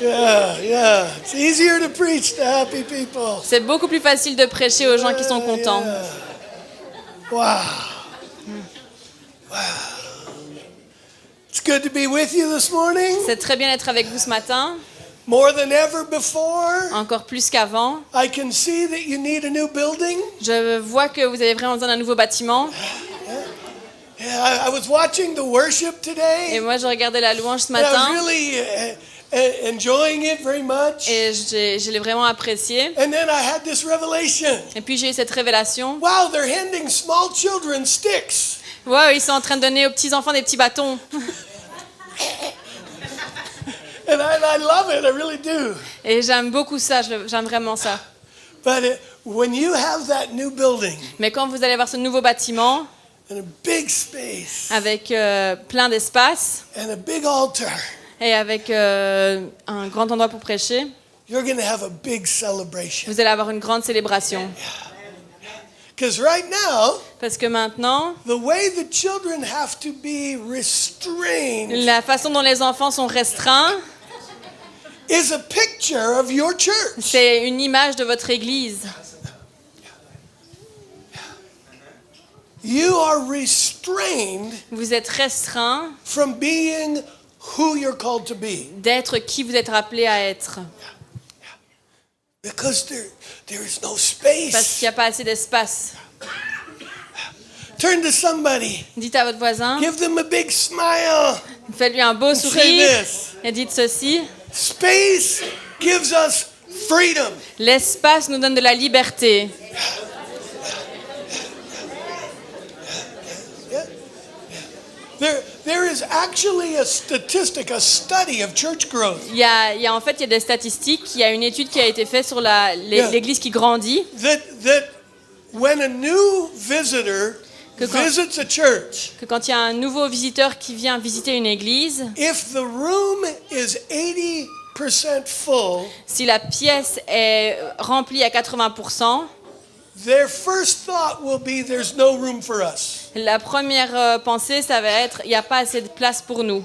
Yeah. It's easier to preach to happy people. C'est beaucoup plus facile de prêcher aux gens qui sont contents. Yeah. Wow. It's good to be with you this morning. C'est très bien d'être avec vous ce matin, More than ever before. encore plus qu'avant. I can see that you need a new building. Je vois que vous avez vraiment besoin d'un nouveau bâtiment. Yeah, I was watching the worship today. Et moi, je regardais la louange ce And I matin was really enjoying it very much. et je l'ai vraiment apprécié. And then I had this revelation. Et puis, j'ai eu cette révélation. Wow, they're handing small children sticks. Wow, ils sont en train de donner aux petits-enfants des petits bâtons. And I love it, I really do. Et j'aime beaucoup ça, j'aime vraiment ça. But when you have that new building Mais quand vous allez voir ce nouveau bâtiment, and a big space avec plein d'espace and a big altar, et avec un grand endroit pour prêcher, you're going to have a big celebration. vous allez avoir une grande célébration. Because right now, Parce que maintenant, the way the children have to be restrained la façon dont les enfants sont restreints, is a picture of your church. c'est une image de votre église. You are restrained Vous êtes restreints from being who you're called to be. d'être qui vous êtes appelés à être. Because there is no Parce space. qu'il n'y a pas assez d'espace. Turn to somebody. Dites à votre voisin, Give them a big smile. faites-lui un beau Say sourire this. et dites ceci. Space gives us freedom. L'espace nous donne de la liberté. There is actually a statistic, a study of church growth. Il y a en fait il y a des statistiques. Il y a une étude qui a été faite sur l'église qui grandit. That when a new visitor visits a church, Que quand il y a un nouveau visiteur qui vient visiter une église, if the room is 80% full, si la pièce est remplie à 80%, their first thought will be there's no room for us. la première pensée, ça va être il n'y a pas assez de place pour nous.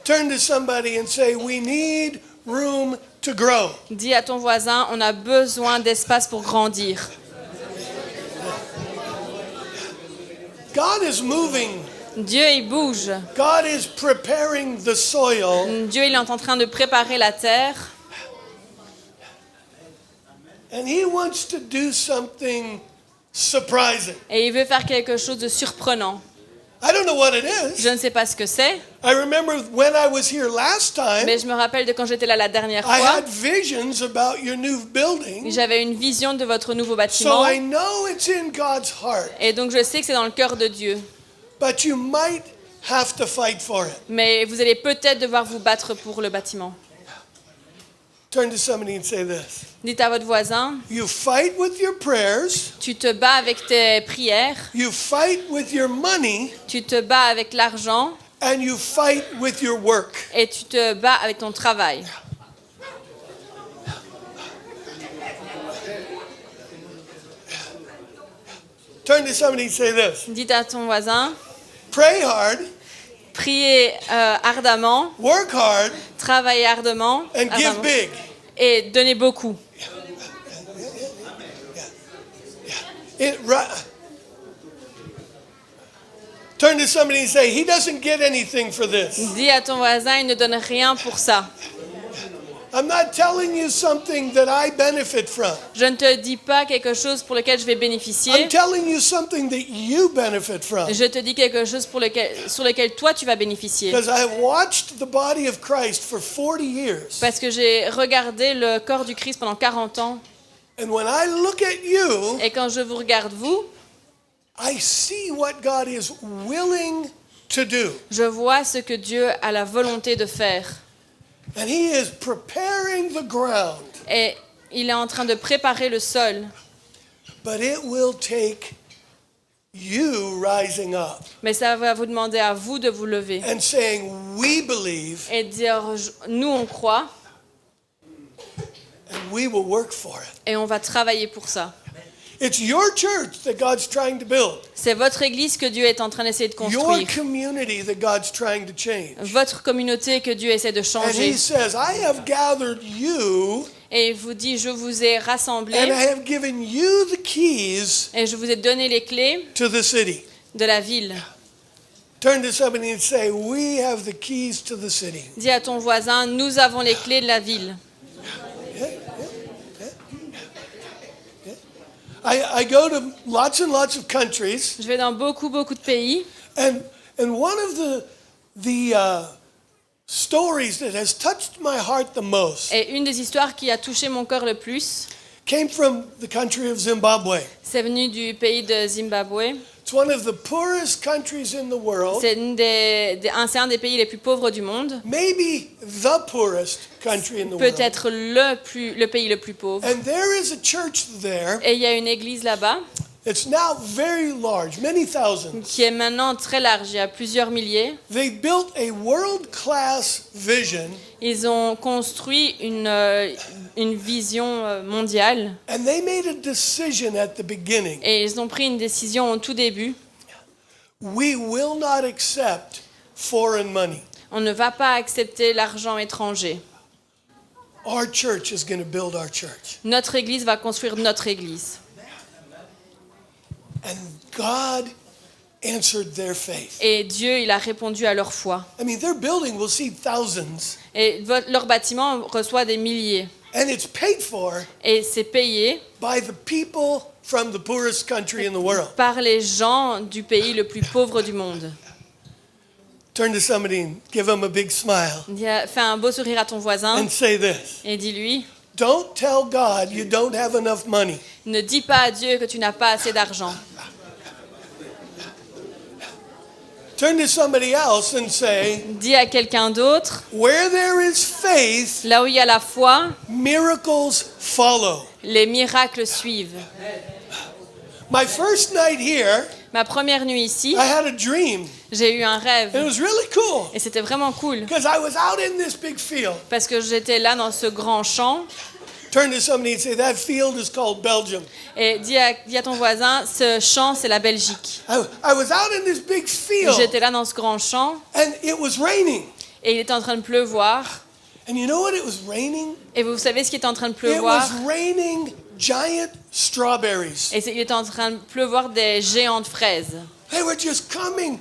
Turn to somebody and say, we need room to grow. Dis à ton voisin, on a besoin d'espace pour grandir. God is moving. Dieu, il bouge. God is preparing the soil, Dieu, il est en train de préparer la terre. and He wants to do something surprising. Et il veut faire quelque chose de surprenant. I don't know what it is. Je ne sais pas ce que c'est, I remember when I was here last time, mais je me rappelle de quand j'étais là la dernière I fois. had visions about your new building. J'avais une vision de votre nouveau So bâtiment. I know it's in God's heart, Et donc je sais que c'est dans le cœur de Dieu. but you might have to fight for it. Mais vous allez peut-être devoir vous battre pour le bâtiment. Turn to somebody and say this. Dites à votre voisin, You fight with your prayers, tu te bats avec tes prières, you fight with your money, tu te bats avec l'argent and you fight with your work. et tu te bats avec ton travail. Turn to somebody and say this. Dites à ton voisin, Pray hard, priez ardemment, work hard, travaillez ardemment, and give ardemment big. et donnez beaucoup. Turn to somebody and say, he doesn't get anything for this. Dis à ton voisin, il ne donne rien pour ça. I'm not telling you something that I benefit from. Je ne te dis pas quelque chose pour lequel je vais I'm bénéficier. telling you something that you benefit from. Je te dis quelque chose sur lequel toi tu vas bénéficier. Because I have watched the body of Christ for 40 years. Parce que j'ai regardé le corps du Christ pendant 40 ans. And when I look at you, Et quand je vous regarde vous, I see what God is willing to do. je vois ce que Dieu a la volonté de faire. And He is preparing the ground. Et il est en train de préparer le sol. But it will take you rising up Mais ça va vous demander à vous de vous lever. and saying, we believe Et dire, nous on croit and we will work for it. et on va travailler pour ça. It's your church that God's trying to build. C'est votre église que Dieu est en train d'essayer de Your construire. community that God's trying to change. Votre communauté que Dieu essaie de And changer. he says, I have gathered you Et il vous dit, je vous ai and I rassemblés have given you the keys et je vous ai donné les clés to the city. de la ville. Turn to somebody and say, we have the keys to the city. Dis à ton voisin, nous avons les clés de la ville. I go to lots and lots of countries, Je vais dans beaucoup de pays. and one of the stories that has touched my heart the most Et une des histoires qui a touché mon cœur le plus, came from the country of Zimbabwe. c'est venu du pays de Zimbabwe. It's one of the poorest countries in the world, C'est c'est un des pays les plus pauvres du monde. maybe the poorest country in the world. Peut-être le pays le plus pauvre. And there is a church there. Et il y a une église là-bas It's now very large, many thousands. qui est maintenant très large, il y a plusieurs milliers. They built a world-class vision, Ils ont construit une vision mondiale and they made a decision at the beginning. et ils ont pris une décision au tout début. We will not accept foreign money. On ne va pas accepter l'argent étranger. Our church is going to build our church. Notre église va construire notre église. And God answered their faith. Et Dieu, il a répondu à leur foi. I mean, their building will see thousands, Et leur bâtiment reçoit des milliers. and it's paid for Et c'est payé by the people from the poorest country in the world. par les gens du pays le plus pauvre du monde. Turn to somebody and give them a big smile Fais un beau sourire à ton voisin and say this. et dis-lui, Don't tell God you don't have enough money. ne dis pas à Dieu que tu n'as pas assez d'argent. Turn to somebody else and say, Dis à quelqu'un d'autre, where there is faith, là où il y a la foi, miracles follow. les miracles suivent. My first night here, Ma première nuit ici, I had a dream. j'ai eu un It rêve was really cool et c'était vraiment cool because I was out in this big field. parce que j'étais là dans ce grand champ Turn to somebody and say, that field is called Belgium. et dis à ton voisin, ce champ c'est la Belgique. I was out in this big field J'étais là dans ce grand champ and it was raining. et il était en train de pleuvoir. And you know what it was raining? Et vous savez ce qui était en train de It pleuvoir? was raining giant strawberries. Et il était en train de pleuvoir des géantes fraises. They were just coming.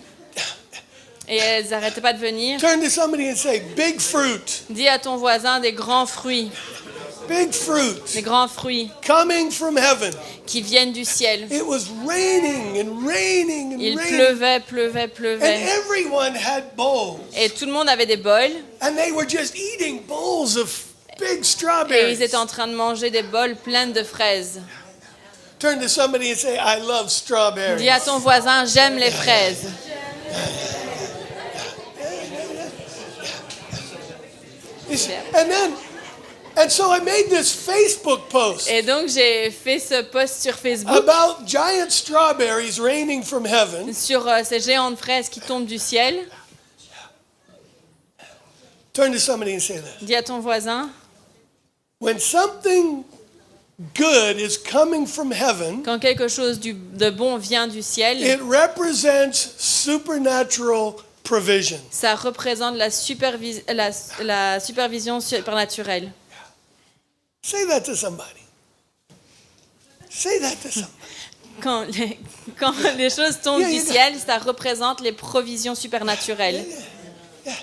Et elles n'arrêtaient pas de venir. Turn to somebody and say, big fruit, Dis à ton voisin des grands fruits big fruit coming from heaven. qui viennent du ciel. It was raining and raining and Il raining. pleuvait. And everyone had bowls. Et tout le monde avait des bols. And they were just eating bowls of big Et ils strawberries. étaient en train de manger des bols pleins de fraises. Turn to somebody and say, I love strawberries. Dis à ton voisin, j'aime les fraises. And so I made this Facebook post Et donc j'ai fait ce post sur Facebook about giant strawberries raining from heaven. sur ces géantes fraises qui tombent du ciel. Turn to somebody and say this. Dis à ton voisin, When something good is coming from heaven, quand quelque chose de bon vient du ciel, it represents supernatural provision. ça représente la supervision supernaturelle. Say that to somebody. Say that to somebody. Quand les choses tombent Yeah, du you got- ciel, ça représente les provisions supernaturelles. Yeah,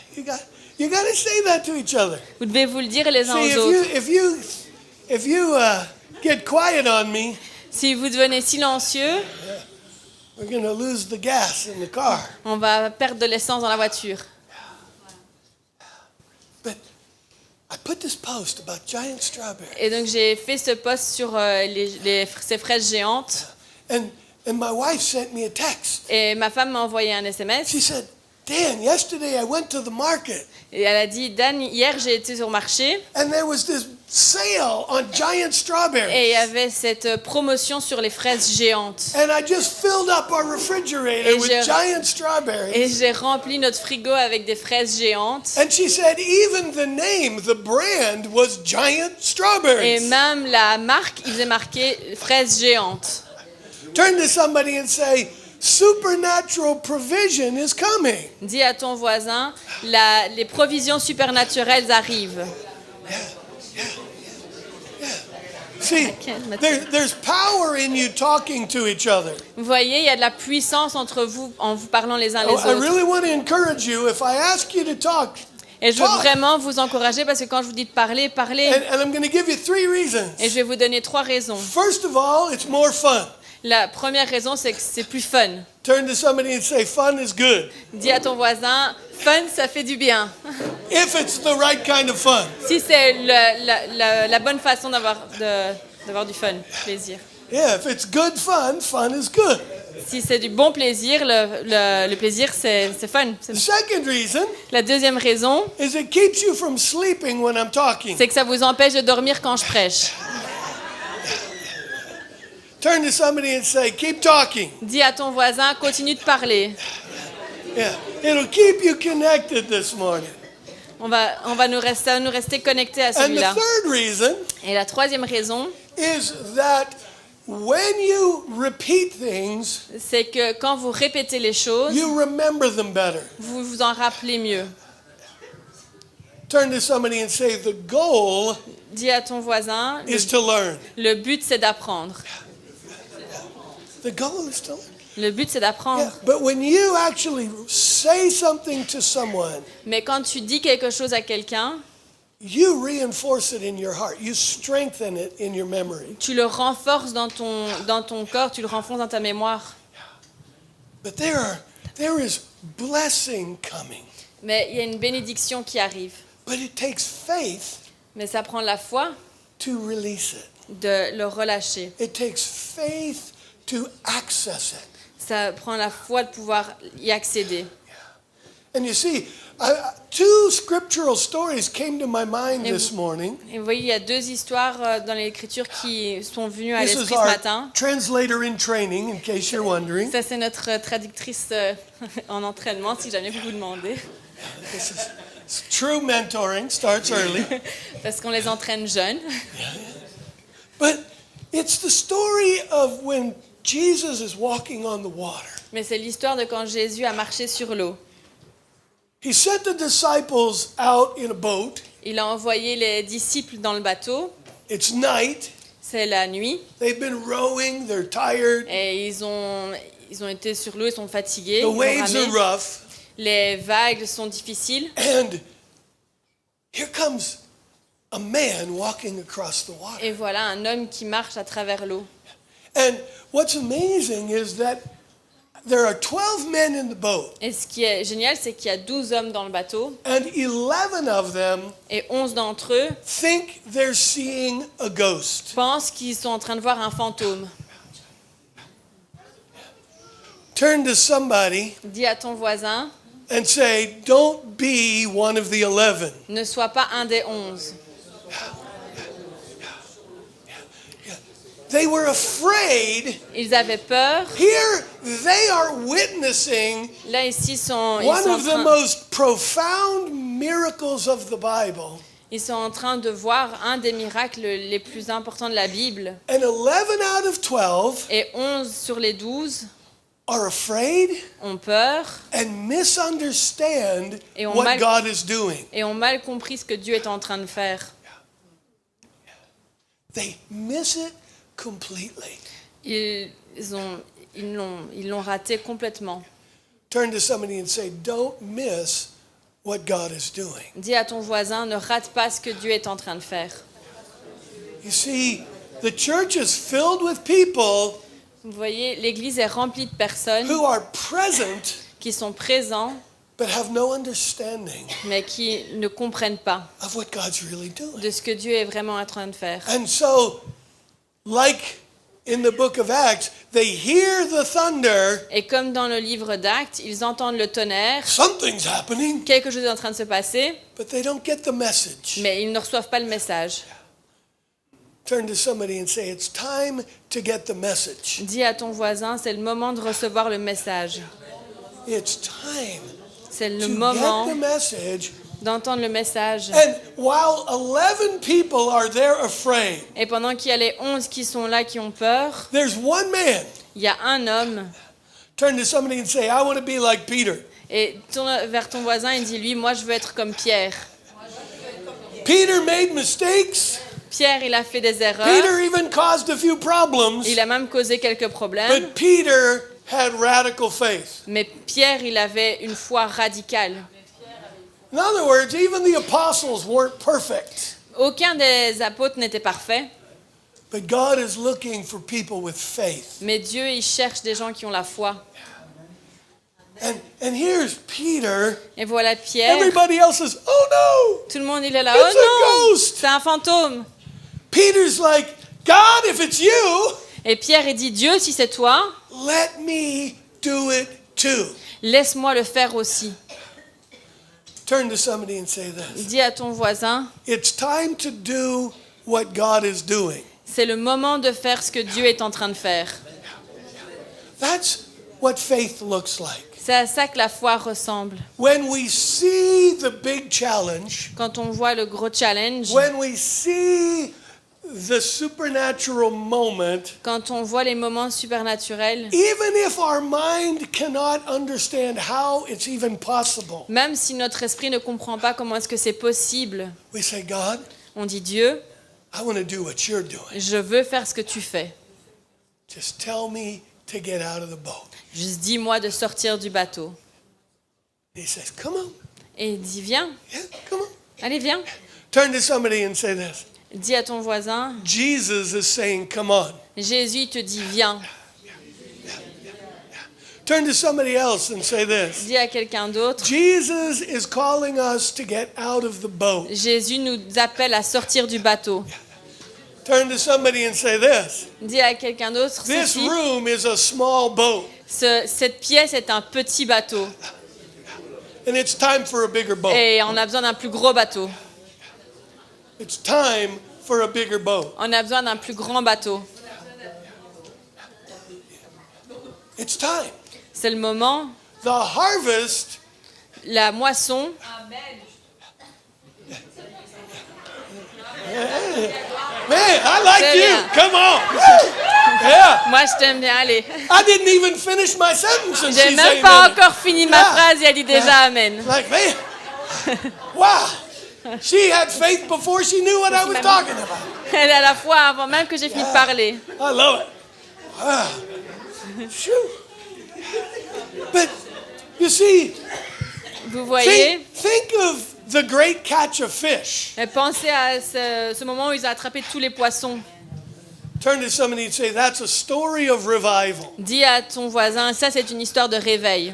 you got to say that to each other. Vous devez vous le dire les uns See, aux autres. if you get quiet on me, Si vous devenez silencieux, we're going to lose the gas in the car. on va perdre de l'essence dans la voiture. But I put this post about giant strawberries, Et donc j'ai fait ce post sur ces fraises géantes. and my wife sent me a text. Et ma femme m'a envoyé un SMS. She said, Dan, yesterday I went to the market, Et elle a dit, Dan, hier j'ai été sur le marché. and there was this sale on giant Et il y strawberries. avait cette promotion sur les fraises géantes. And I just filled up our refrigerator Et with j'ai- giant Et strawberries. j'ai rempli notre frigo avec des fraises géantes. And she said, even the name, the brand was giant Et strawberries. même la marque, il faisait marqué fraises géantes. Turn to somebody and say, supernatural provision is coming. Dis à ton voisin, les provisions supernaturelles arrivent. See, there's power in you talking to each other. Vous voyez, il y a de la puissance entre vous en vous parlant les uns les I autres. really want to encourage you. If I ask you to talk, Et je veux talk. vraiment vous encourager parce que quand je vous dis de parler, parlez. And I'm going to give you 3 reasons. Et je vais vous donner 3 raisons. First of all, it's more fun. La première raison, c'est que c'est plus fun. Turn to somebody and say, fun is good. Dis à ton voisin, fun, ça fait du bien. If it's the right kind of fun. Si c'est la bonne façon d'avoir du fun, plaisir. Yeah, if it's good fun, fun is good. Si c'est du bon plaisir, le plaisir, c'est fun. The second reason La deuxième raison, is it keeps you from sleeping when I'm talking. c'est que ça vous empêche de dormir quand je prêche. Turn to somebody and say, keep talking. Dis à ton voisin, continue de parler. Yeah, it'll keep you connected this morning. Ça va nous rester connectés à And the celui-là. third reason Et la troisième raison, is that when you repeat things, c'est que quand vous répétez les choses, you remember them better. vous vous en rappelez mieux. Turn to somebody and say, the goal Dis à ton voisin, is to learn. le but c'est d'apprendre. The goal is to learn. Le but c'est d'apprendre. Yeah, but when you actually say something to someone, Mais quand tu dis quelque chose à quelqu'un, you reinforce it in your heart. You strengthen it in your memory. tu le renforces dans ton corps, tu le renforces dans ta mémoire. But there is blessing coming. Mais il y a une bénédiction qui arrive. But it takes faith Mais ça prend la foi to release it. de le relâcher. It takes faith to access it. Ça prend la foi de pouvoir y accéder. And you see, 2 scriptural stories came to my mind this morning. Et vous voyez, il y a 2 histoires dans l'Écriture qui sont venues à This is l'esprit ce our matin. translator in training, in case you're wondering. Ça, c'est notre traductrice en entraînement, si jamais vous vous demandez. This is true mentoring, starts early. Parce qu'on les entraîne jeunes. But it's the story of when Jesus is walking on the water. Mais c'est l'histoire de quand Jésus a marché sur l'eau. He sent the disciples out in a boat. Il a envoyé les disciples dans le bateau. It's night. C'est la nuit. They've been rowing, they're tired. Et ils ont été sur l'eau, ils sont fatigués. The Ils ont waves are ramé. rough. Les vagues sont difficiles. And here comes a man walking across the water. Et voilà un homme qui marche à travers l'eau. And what's amazing is that there are 12 men in the boat, Et ce qui est génial, c'est qu'il y a 12 hommes dans le bateau. and 11 of them Et 11 d'entre eux think they're seeing a ghost. pensent qu'ils sont en train de voir un fantôme. Turn to somebody Dis à ton voisin, and say, don't be one of the 11. ne sois pas un des 11. They were afraid. Ils avaient peur. Here they are witnessing Là, ici, ils sont one of the en train, most profound miracles of the Bible. ils sont en train de voir un des miracles les plus importants de la Bible. And 11 out of 12 Et 11 sur les 12 are afraid ont peur and misunderstand Et ont what mal- God is doing. et ont mal compris ce que Dieu est en train de faire. They miss it completely. Ils l'ont raté complètement. Turn to somebody and say, don't miss what God is doing. Dis à ton voisin, ne rate pas ce que Dieu est en train de faire. You see, the church is filled with people Vous voyez, l'Église est remplie de personnes who are present qui sont présents, but have no understanding mais qui ne comprennent pas of what God's really doing. de ce que Dieu est vraiment en train de faire. And so, like in the book of Acts, they hear the thunder, Et comme dans le livre d'Actes, ils entendent le tonnerre, something's happening, quelque chose est en train de se passer, but they don't get the message. mais ils ne reçoivent pas le message. Turn to somebody and say, it's time to get the message. Dis à ton voisin, c'est le moment de recevoir le message. It's time C'est le to moment get the message. d'entendre le message. And while 11 people are there afraid, Et pendant qu'il y a les 11 qui sont là, qui ont peur, there's one man il y a un homme, Turn to somebody and say, I want to be like Peter. et tourne vers ton voisin et dis-lui, moi je veux être comme Pierre. Peter made mistakes. Pierre, il a fait des erreurs, Peter even caused a few problems. il a même causé quelques problèmes, But Peter had radical faith. mais Pierre, il avait une foi radicale. In other words, even the apostles weren't perfect. Aucun des apôtres n'était parfait, But God is looking for people with faith. mais Dieu, il cherche des gens qui ont la foi. And here's Peter. Et voilà Pierre, Everybody else says, oh no. tout le monde il est là, It's oh non, a ghost. c'est un fantôme. Peter's like, God, if it's you, Et Pierre, il dit, Dieu, si c'est toi, let me do it too. laisse-moi le faire aussi. Turn to somebody and say this. Dis à ton voisin, It's time to do what God is doing. c'est le moment de faire ce que Dieu est en train de faire. That's what faith looks like. C'est à ça que la foi ressemble. When we see the big challenge, Quand on voit le gros challenge, when we see the supernatural moment, quand on voit les moments supernaturels, even if our mind cannot understand how it's even possible, même si notre esprit ne comprend pas comment est-ce que c'est possible, we say, God, on dit Dieu, I want to do what you're doing. je veux faire ce que tu fais. Just tell me to get out of the boat. Juste dis-moi de sortir du bateau. He says, come on. Et il dit, viens, Yeah, come on. allez, viens. Turn to somebody and say this. Dis à ton voisin, Jesus is saying, come on. Jésus te dit, viens. Turn to somebody else and say this. Dis à quelqu'un d'autre, Jesus is calling us to get out of the boat. Jésus nous appelle à sortir du bateau. Turn to somebody and say this. Dis à quelqu'un d'autre, This ceci, room is a small boat, cette pièce est un petit bateau and it's time for a bigger boat. et on a besoin d'un plus gros bateau. It's time for a bigger boat. On a besoin d'un plus grand bateau. It's time. C'est le moment, The harvest, la moisson. man, I like C'est you. bien. Come on. Yeah. Moi, je t'aime bien, allez. I didn't even finish my sentence and J'ai she's même saying pas amen. encore fini ma Yeah. phrase et elle dit déjà Amen. Like, man, wow. She had faith before she knew what I was talking about. Elle a la foi avant même que j'ai fini de parler. I love it. Wow. Phew. But you see, Vous voyez, think of the great catch of fish. pensez à ce moment où ils ont attrapé tous les poissons. Turn to somebody and say, that's a story of revival. Dis à ton voisin, ça c'est une histoire de réveil.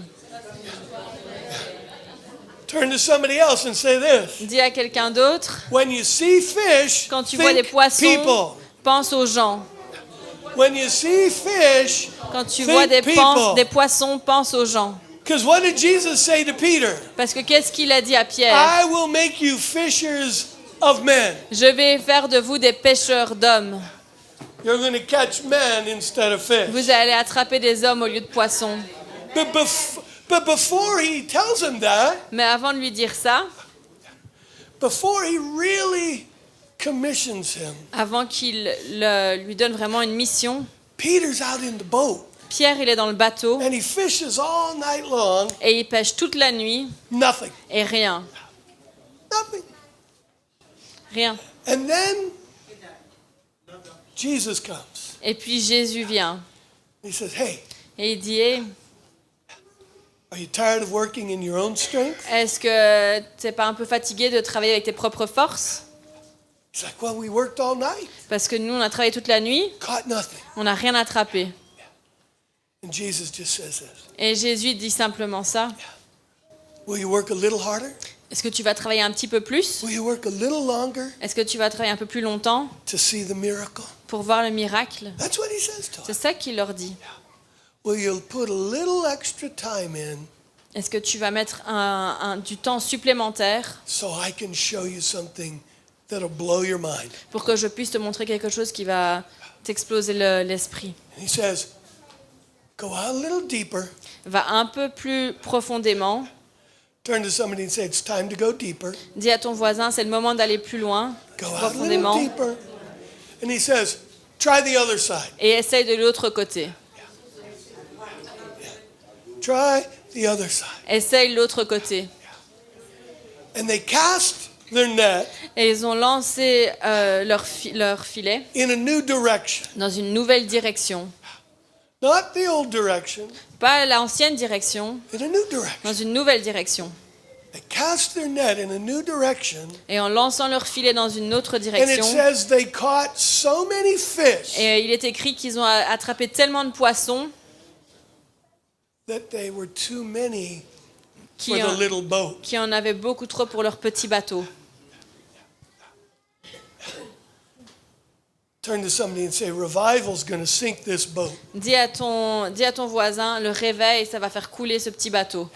Turn to somebody else and say this. Dis à quelqu'un d'autre, When you see fish, quand tu vois des think poissons, people. pense aux gens. When you see fish, Quand tu think vois des people. poissons, pense aux gens. Because what did Jesus say to Peter? Parce que qu'est-ce qu'il a dit à Pierre? I will make you fishers of men. Je vais faire de vous des pêcheurs d'hommes. You're going to catch men instead of fish. Vous allez attraper des hommes au lieu de poissons. But before he tells him that, Mais avant de lui dire ça, before he really commissions him, avant qu'il lui donne vraiment une mission, Peter's out in the boat Pierre il est dans le bateau and he fishes all night long. et il pêche toute la nuit Nothing. et rien. Nothing. Rien. And then Jesus comes. Et puis Jésus vient He says, hey, et il dit hey, are you tired of working in your own strength? est-ce que tu n'es pas un peu fatigué de travailler avec tes propres forces? He's like, well, we worked all night. Parce que nous on a travaillé toute la nuit, Caught nothing. on n'a rien attrapé. And Jesus just says this. Et Jésus dit simplement ça. Will you work a little harder? Est-ce que tu vas travailler un petit peu plus? Will you work a little longer Est-ce que tu vas travailler un peu plus longtemps to see the miracle? pour voir le miracle? That's what he says to C'est us. ça qu'il leur dit. Will you put a little extra time in Est-ce que tu vas mettre du temps supplémentaire so I can show you something that'll blow your mind? pour que je puisse te montrer quelque chose qui va t'exploser l'esprit? And he says, go out a little deeper. Va un peu plus profondément. Turn to somebody and say, it's time to go deeper. Dis à ton voisin, c'est le moment d'aller plus loin, Go out a profondément, little deeper. And he says, try the other side. et essaye de l'autre côté. Try the other side. Essaye l'autre côté. And they cast their net Et ils ont lancé leur filet in a new direction. dans une nouvelle direction. Not the old direction, Pas l'ancienne direction, in a new direction. dans une nouvelle direction. They cast their net in a new direction. Et en lançant leur filet dans une autre And it direction, says they caught so many fish et il est écrit qu'ils ont attrapé tellement de poissons that they were too many for qui the little boat. en avaient beaucoup trop pour leur petit bateau. Turn to somebody and say, revival's going to sink this boat. Dis à ton voisin, le réveil, ça va faire couler ce petit bateau.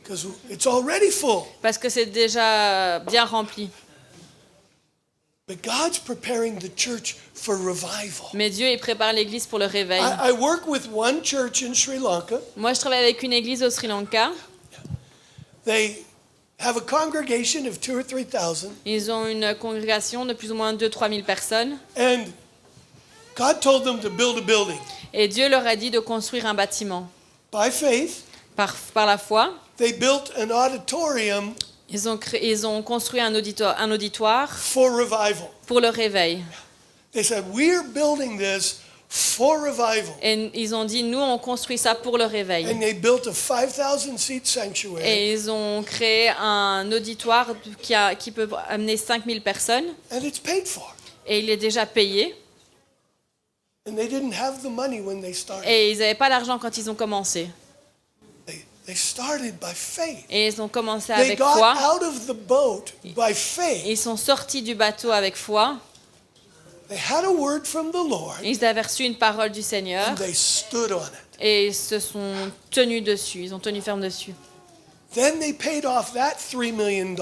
Because it's already full. Parce que c'est déjà bien rempli. But God's preparing the church for revival. Mais Dieu, il prépare l'église pour le réveil. I work with one church in Sri Lanka. Moi, je travaille avec une église au Sri Lanka. They have a congregation of 2,000 or 3,000. Ils ont une congrégation de plus ou moins 2-3 000 personnes. And God told them to build a building. Et Dieu leur a dit de construire un bâtiment. By faith, Par la foi, they built an auditorium ils ont construit un auditoire for revival. pour le réveil. They said, we're building this for revival. Et ils ont dit, nous, on construit ça pour le réveil. And they built a 5,000 seat sanctuary. Et ils ont créé un auditoire qui peut amener 5000 personnes. And it's paid for. Et il est déjà payé. And they didn't have the money when they started. Et ils n'avaient pas l'argent quand ils ont commencé. They started by faith. Et ils ont commencé They avec got foi. out of the boat by faith. Ils sont sortis du bateau avec foi. They had a word from the Lord. Ils avaient reçu une parole du Seigneur. And they stood on it. Et ils se sont tenus dessus. Ils ont tenu ferme dessus. Then they paid off that $3 million.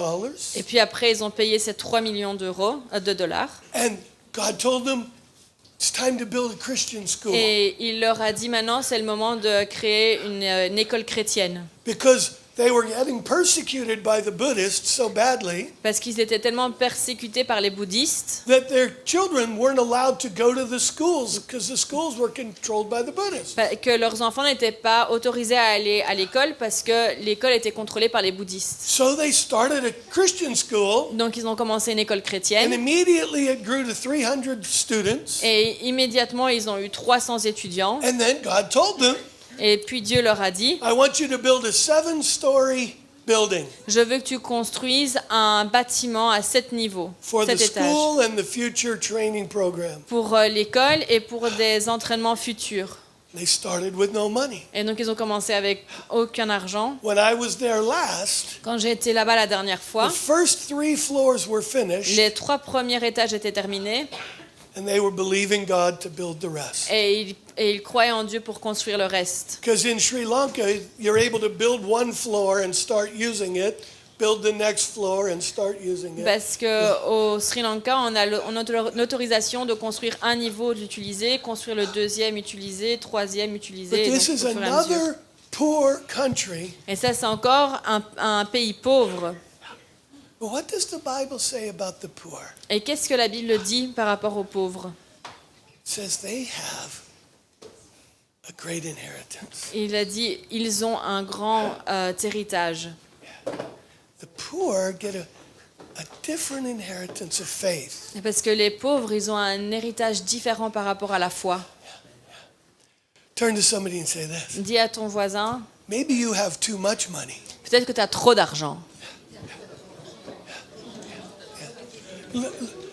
Et puis après, ils ont payé ces 3 millions de dollars. And God told them, it's time to build a Christian school. Et il leur a dit maintenant, c'est le moment de créer une école chrétienne. Because they were getting persecuted by the Buddhists so badly Parce qu'ils étaient tellement persécutés par les bouddhistes that their children weren't allowed to go to the schools because the schools were controlled by the Buddhists. que leurs enfants n'étaient pas autorisés à aller à l'école parce que l'école était contrôlée par les bouddhistes. So they started a Christian school, Donc ils ont commencé une école and chrétienne immediately it grew to 300 students. et immédiatement ils ont eu 300 étudiants. And then God told them, Et puis Dieu leur a dit, I want you to build a 7-story building je veux que tu construises un bâtiment à 7 niveaux, for the 7 étages, school and the future training program. pour l'école et pour des entraînements futurs. They started with no money. Et donc ils ont commencé avec aucun argent. When I was there last, Quand j'ai été là-bas la dernière fois, the first 3 floors were finished, les 3 premiers étages étaient terminés and they were believing God to build the rest. et ils croyaient en Dieu pour construire le reste. Because in Sri Lanka, you're able to build one floor and start using it, build the next floor and start using it. Parce qu'au Sri Lanka, on a l'autorisation de construire un niveau, d'utiliser, construire le deuxième, utiliser, troisième, But utiliser. Et, this donc, is au fur et à mesure. another poor country. Et ça, c'est encore un pays pauvre. But what does the Bible say about the poor? Et qu'est-ce que la Bible dit par rapport aux pauvres? It says they have a great inheritance. Il a dit, ils ont un grand héritage. The poor get a different inheritance of faith. Parce que les pauvres, ils ont un héritage différent par rapport à la foi. Turn to somebody and say this. Dis à ton voisin, Maybe you have too much money. peut-être que tu as trop d'argent.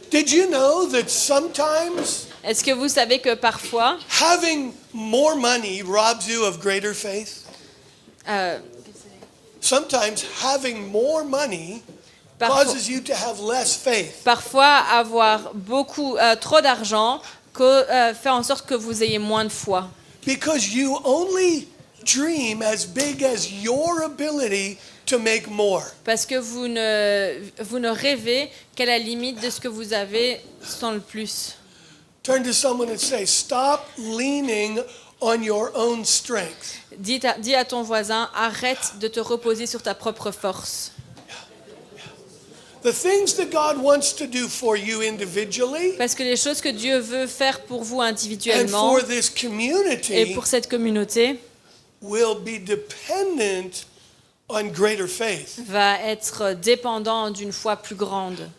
Did you know that sometimes Est-ce que vous savez que parfois, having more money robs you of greater faith? euh, Sometimes having more money causes you to have less faith. parfois avoir trop d'argent fait en sorte que vous ayez moins de foi. Because you only dream as big as your ability to make more. Parce que vous ne rêvez qu'à la limite de ce que vous avez sans le plus. Turn to someone and say, stop leaning on your own strength. Dis à ton voisin, arrête de te reposer sur ta propre force. The the things that God wants to do for you individually Parce que les choses que Dieu veut faire pour vous and individuellement for this et community pour cette communauté will be dependent on greater faith. va être dépendant d'une foi plus grande.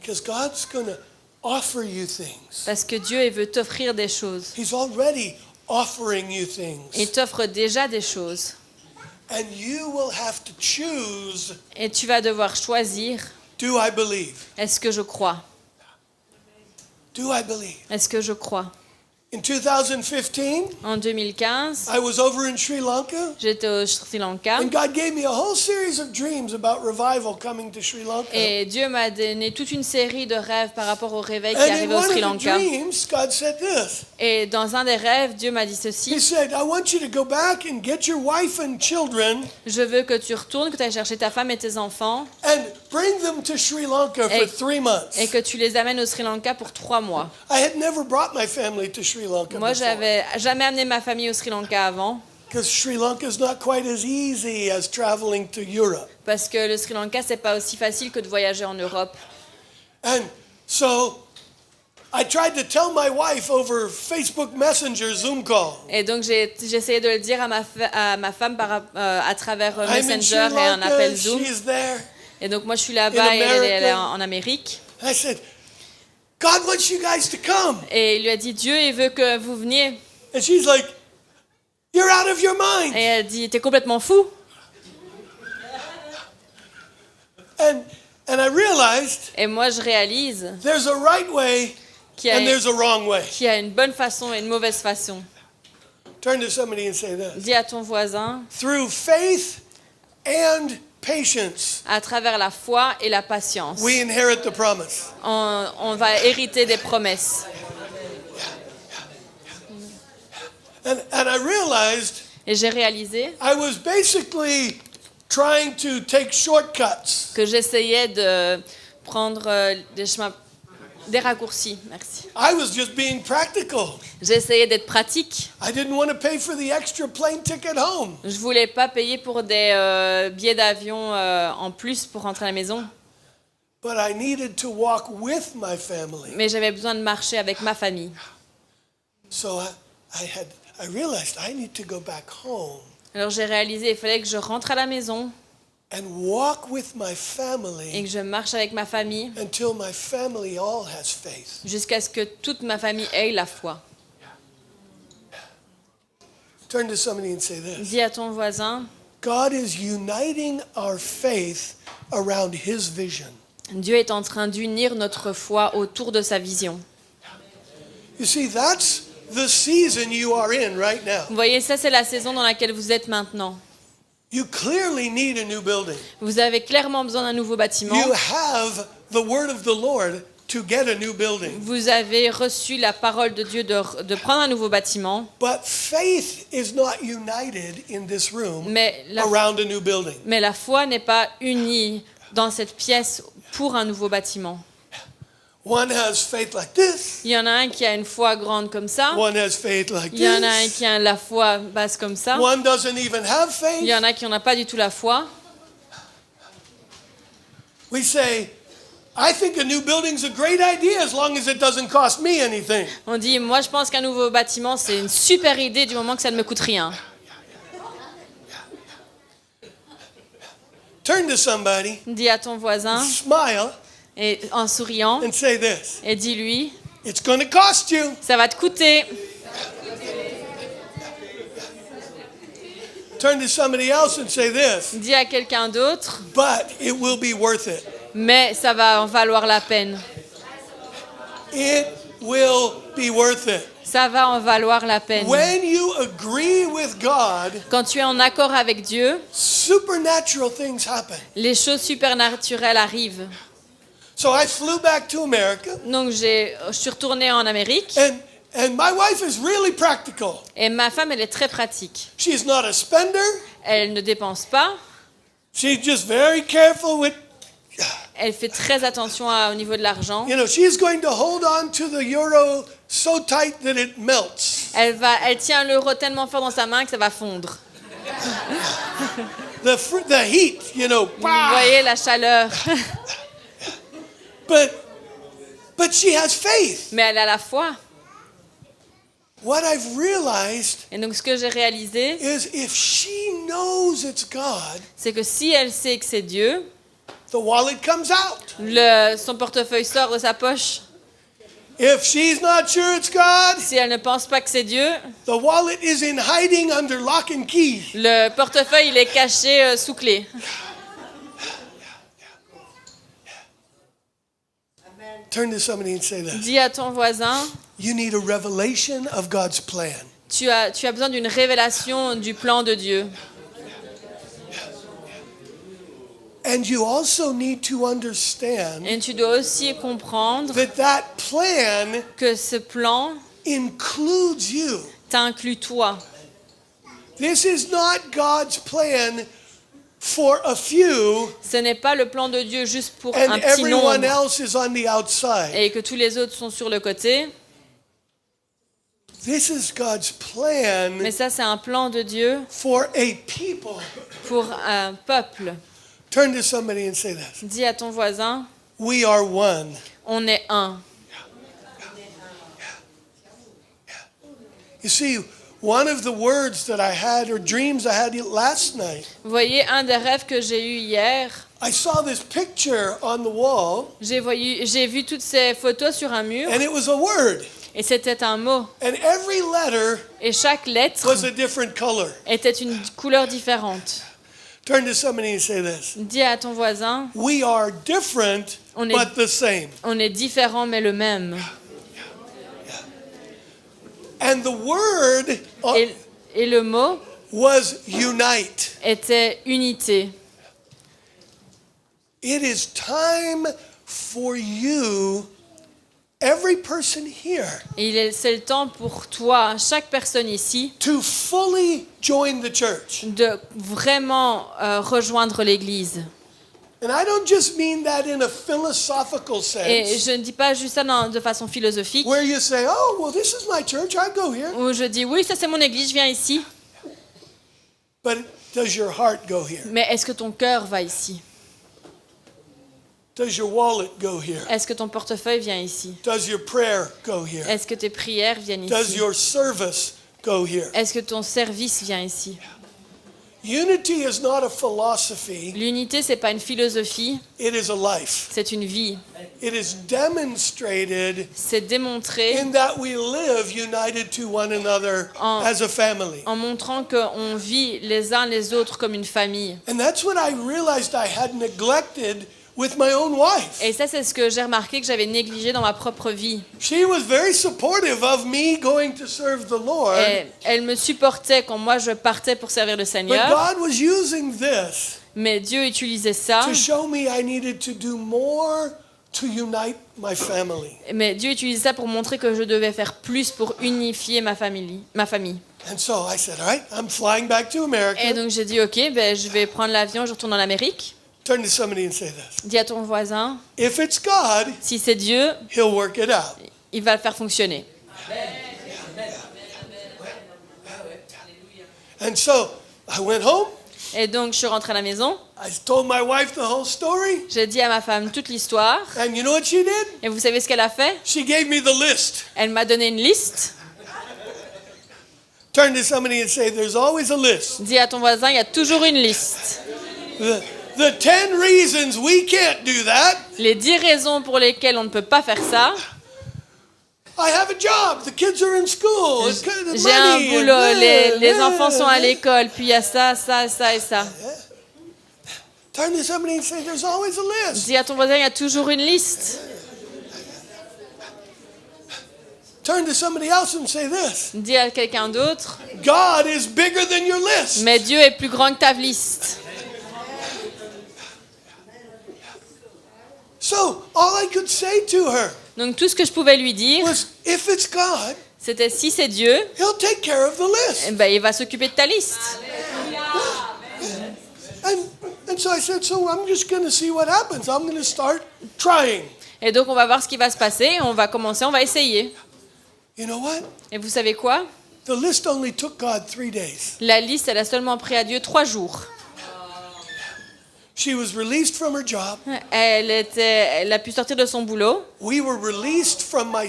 Because God's going to offer you things. Parce que Dieu il veut t'offrir des choses. He's already offering you things. Il t'offre déjà des choses. And you will have to choose, Et tu vas devoir choisir, do I believe? est-ce que je crois? Do I believe? Est-ce que je crois? In 2015, En 2015, I was over in Sri Lanka, j'étais au Sri Lanka and God gave me a whole series of dreams about revival coming to Sri Lanka. et Dieu m'a donné toute une série de rêves par rapport au réveil qui And in arrivait au one Sri of the Lanka. dreams, God said this. Et dans un des rêves, Dieu m'a dit He ceci, said, I want you to go back and get your wife and children je veux que tu retournes, que tu ailles chercher ta femme et tes enfants and bring them to Sri Lanka for Et- 3 months. et que tu les amènes au Sri Lanka pour 3 mois. I had never brought my family to Sri Lanka Moi, before. j'avais jamais amené ma famille au Sri Lanka avant Because Sri Lanka is not quite as easy as traveling to Europe. parce que le Sri Lanka, c'est pas aussi facile que de voyager en Europe. And so I tried to tell my wife over Facebook Messenger Zoom call. Et donc, j'ai essayé de le dire à ma femme à travers I'm in Sri Messenger et un appel Lanka, Zoom. she's there. Et donc, moi, je suis là-bas et elle est en Amérique. I said, God wants you guys to come. Et il lui a dit, Dieu, il veut que vous veniez. And she's like, you're out of your mind. Et elle dit, t'es complètement fou. And I realized Et moi, je réalise there's a right way qu'il and y there's a wrong way. qu'il y a une bonne façon et une mauvaise façon. Turn to somebody and say this. Dis à ton voisin, Through faith and patience, à travers la foi et la patience, we inherit the promise. on va hériter des promesses. And I realized Et j'ai réalisé I was basically trying to take shortcuts. que j'essayais de prendre des chemins, des raccourcis. Merci. I was just being practical. J'essayais d'être pratique. I didn't want to pay for the extra plane ticket home. Je voulais pas payer pour des billets d'avion en plus pour rentrer à la maison, But I needed to walk with my family. mais j'avais besoin de marcher avec ma famille. So I realized I need to go back home Alors j'ai réalisé il fallait que je rentre à la maison and walk with my et family que je marche avec ma famille until my family all has faith. jusqu'à ce que toute ma famille ait la foi. Turn to somebody and say this. Dis à ton voisin, God is uniting our faith around his vision. Dieu est en train d'unir notre foi autour de sa vision. You see, that's the season you are in right now. Vous voyez, ça c'est la saison dans laquelle vous êtes maintenant. You clearly need a new building. Vous avez clairement besoin d'un nouveau bâtiment. You have the word of the Lord to get a new building. Vous avez reçu la parole de Dieu de prendre un nouveau bâtiment, But faith is not united in this room mais around a new building. la foi n'est pas unie dans cette pièce pour un nouveau bâtiment. One has faith like this. Il y en a un qui a une foi grande comme ça, One has faith like il y en a un this. qui a la foi basse comme ça, One doesn't even have il y faith. en a qui n'ont pas du tout la foi. We say, I think a new building's a great idea as long as it doesn't cost me anything. On dit, moi je pense qu'un nouveau bâtiment c'est une super idée du moment que ça ne me coûte rien. Turn to somebody, Dis à ton voisin smile, et en souriant and say this. et dis-lui, It's going to cost you. ça va te coûter. Turn to somebody else and say this. Dis à quelqu'un d'autre, But it will be worth it. mais ça va en valoir la peine. It will be worth it. Ça va en valoir la peine. When you agree with God, Quand tu es en accord avec Dieu, supernatural things happen. les choses supernaturelles arrivent. So I flew back to America, Donc je suis retournée en Amérique and my wife is really practical. et ma femme, elle est très pratique. She's not a spender. Elle ne dépense pas, She's just very careful with, elle fait très attention au niveau de l'argent. you know, she's going to hold on to the euro so tight that it melts. Elle tient l'euro tellement fort dans sa main que ça va fondre. the heat, you know. Vous voyez la chaleur. But she has faith. Mais elle a la foi. What I've realized Et donc, ce que j'ai réalisé, is if she knows it's God, c'est que si elle sait que c'est Dieu, the wallet comes out. son portefeuille sort de sa poche. If she's not sure it's God, Si elle ne pense pas que c'est Dieu, the wallet is in hiding under lock and key. le portefeuille, il est caché sous clé. Turn to somebody and say this. Dis à ton voisin, You need a revelation of God's plan. tu as besoin d'une révélation du plan de Dieu. And you also need to understand Et tu dois aussi comprendre that plan que ce plan includes you. t'inclut toi. This is not God's plan for a few Ce n'est pas le plan de Dieu juste pour and un petit everyone nombre else is on the outside. et que tous les autres sont sur le côté. This is God's plan Mais ça, c'est un plan de Dieu for a people. pour un peuple. Turn to somebody and say this. Dis à ton voisin, We are one. on est un. You see, one of the words that I had or dreams I had last night, Vous voyez, un des rêves que j'ai eu hier, I saw this picture on the wall j'ai vu toutes ces photos sur un mur and it was a word. et c'était un mot. And every letter Et chaque lettre was a different color. était une couleur différente. Turn to somebody and say this. Dis à ton voisin, We are different On est- but the same. on est différents mais le même. And the word Et le mot was unite. était unité. It is time for you, every person here, C'est le temps pour toi, chaque personne ici, to fully join the church. de vraiment rejoindre l'Église. And I don't just mean that in a philosophical Et sense, je ne dis pas juste ça de façon philosophique, where you say, oh, well, this is my church, I go here. où je dis oui, ça c'est mon Église, je viens ici. But does your heart go here? Mais est-ce que ton cœur va ici? Does your wallet go here? Est-ce que ton portefeuille vient ici? Does your prayer go here? Est-ce que tes prières viennent Does ici? your service go here? Est-ce que ton service vient ici? Unity is not a philosophy, L'unité, c'est pas une philosophie, it is a life. c'est une vie. It is demonstrated C'est démontré in that we live united to one another as a family. en montrant qu'on vit les uns les autres comme une famille. And that's what I realized I had neglected with my own wife. Et ça, c'est ce que j'ai remarqué que j'avais négligé dans ma propre vie. She was very supportive of me going to serve the Lord, Et elle me supportait quand moi je partais pour servir le but Seigneur. God was using this Mais Dieu utilisait ça. to show me I needed to do more to unite my family. Mais Dieu utilisait ça pour montrer que je devais faire plus pour unifier ma famille. And so I said, all right, I'm flying back to Et America. donc j'ai dit, ok, je vais prendre l'avion, je retourne en Amérique. Turn to somebody and say this. Dis à ton voisin, If it's God, si c'est Dieu, He'll work it out. il va le faire fonctionner. And so I went home. Et donc je suis rentrée à la maison, I told my wife the whole story. j'ai dit à ma femme toute l'histoire. And you know what she did? Et vous savez ce qu'elle a fait? She gave me the list. Elle m'a donné une liste. Turn to somebody and say, there's always a list. Dis à ton voisin, il y a toujours une liste. The 10 reasons we can't do that. Les 10 raisons pour lesquelles on ne peut pas faire ça. I have a job. The kids are in school. It's kind of J'ai un money boulot, and les enfants sont à l'école, puis il y a ça, ça, ça et ça. Turn to somebody and say, there's always a list. Dis à ton voisin, il y a toujours une liste. Turn to somebody else and say this. Dis à quelqu'un d'autre, God is bigger than your list. mais Dieu est plus grand que ta liste. So all I could say to her Donc tout ce que je pouvais lui dire, was, if it's God, c'était si c'est Dieu, He'll take care of the list. eh ben, il va s'occuper de ta liste. And so I said, so I'm just going to see what happens. I'm going to start trying. Et donc on va voir ce qui va se passer, on va commencer, on va essayer. You know what? Et vous savez quoi? The list only took God 3 days. La liste, elle a seulement pris à Dieu 3 jours. She was released from her job. Elle a pu sortir de son boulot. We were released from my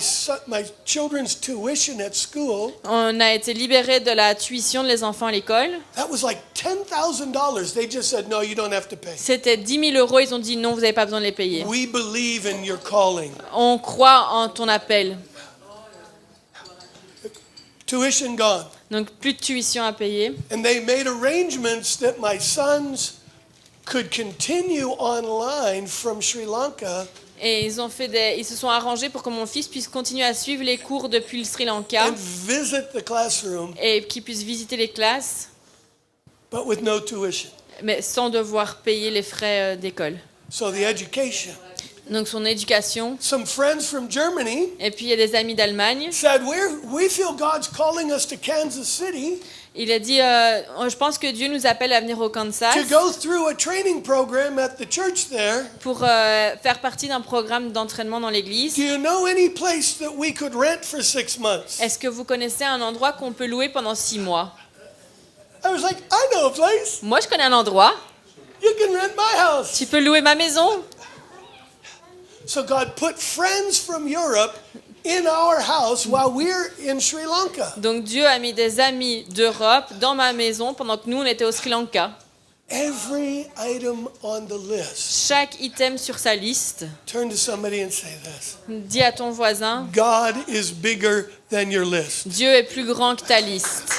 children's tuition at school. On a été libérés de la tuition des enfants à l'école. That was like $10,000. They just said, no, you don't have to pay. C'était 10 000 euros. Ils ont dit non, vous n'avez pas besoin de les payer. We believe in your calling. On croit en ton appel. Tuition gone. Donc plus de tuition à payer. And they made arrangements that my sons could continue online from Sri Lanka Et ils se sont arrangés pour que mon fils puisse continuer à suivre les cours depuis le Sri Lanka and visit the classroom, et qu'il puisse visiter les classes, but with no tuition. mais sans devoir payer les frais d'école. So the education. Donc son éducation. Some friends from Germany Et puis il y a des amis d'Allemagne. said, we feel God's calling us to Kansas City Il a dit, je pense que Dieu nous appelle à venir au Kansas to go through a training program at the church there. pour faire partie d'un programme d'entraînement dans l'église. Do you know any place that we could rent for 6 months? Est-ce que vous connaissez un endroit qu'on peut louer pendant 6 mois? I was like, I know a place. Moi, je connais un endroit. You can rent my house. Tu peux louer ma maison. So God put friends from Europe in our house while we're in Sri Lanka. Donc Dieu a mis des amis d'Europe dans ma maison pendant que nous, on était au Sri Lanka. Every item on the list. Chaque item sur sa liste. Turn to somebody and say this. Dis à ton voisin, God is bigger than your list. Dieu est plus grand que ta liste.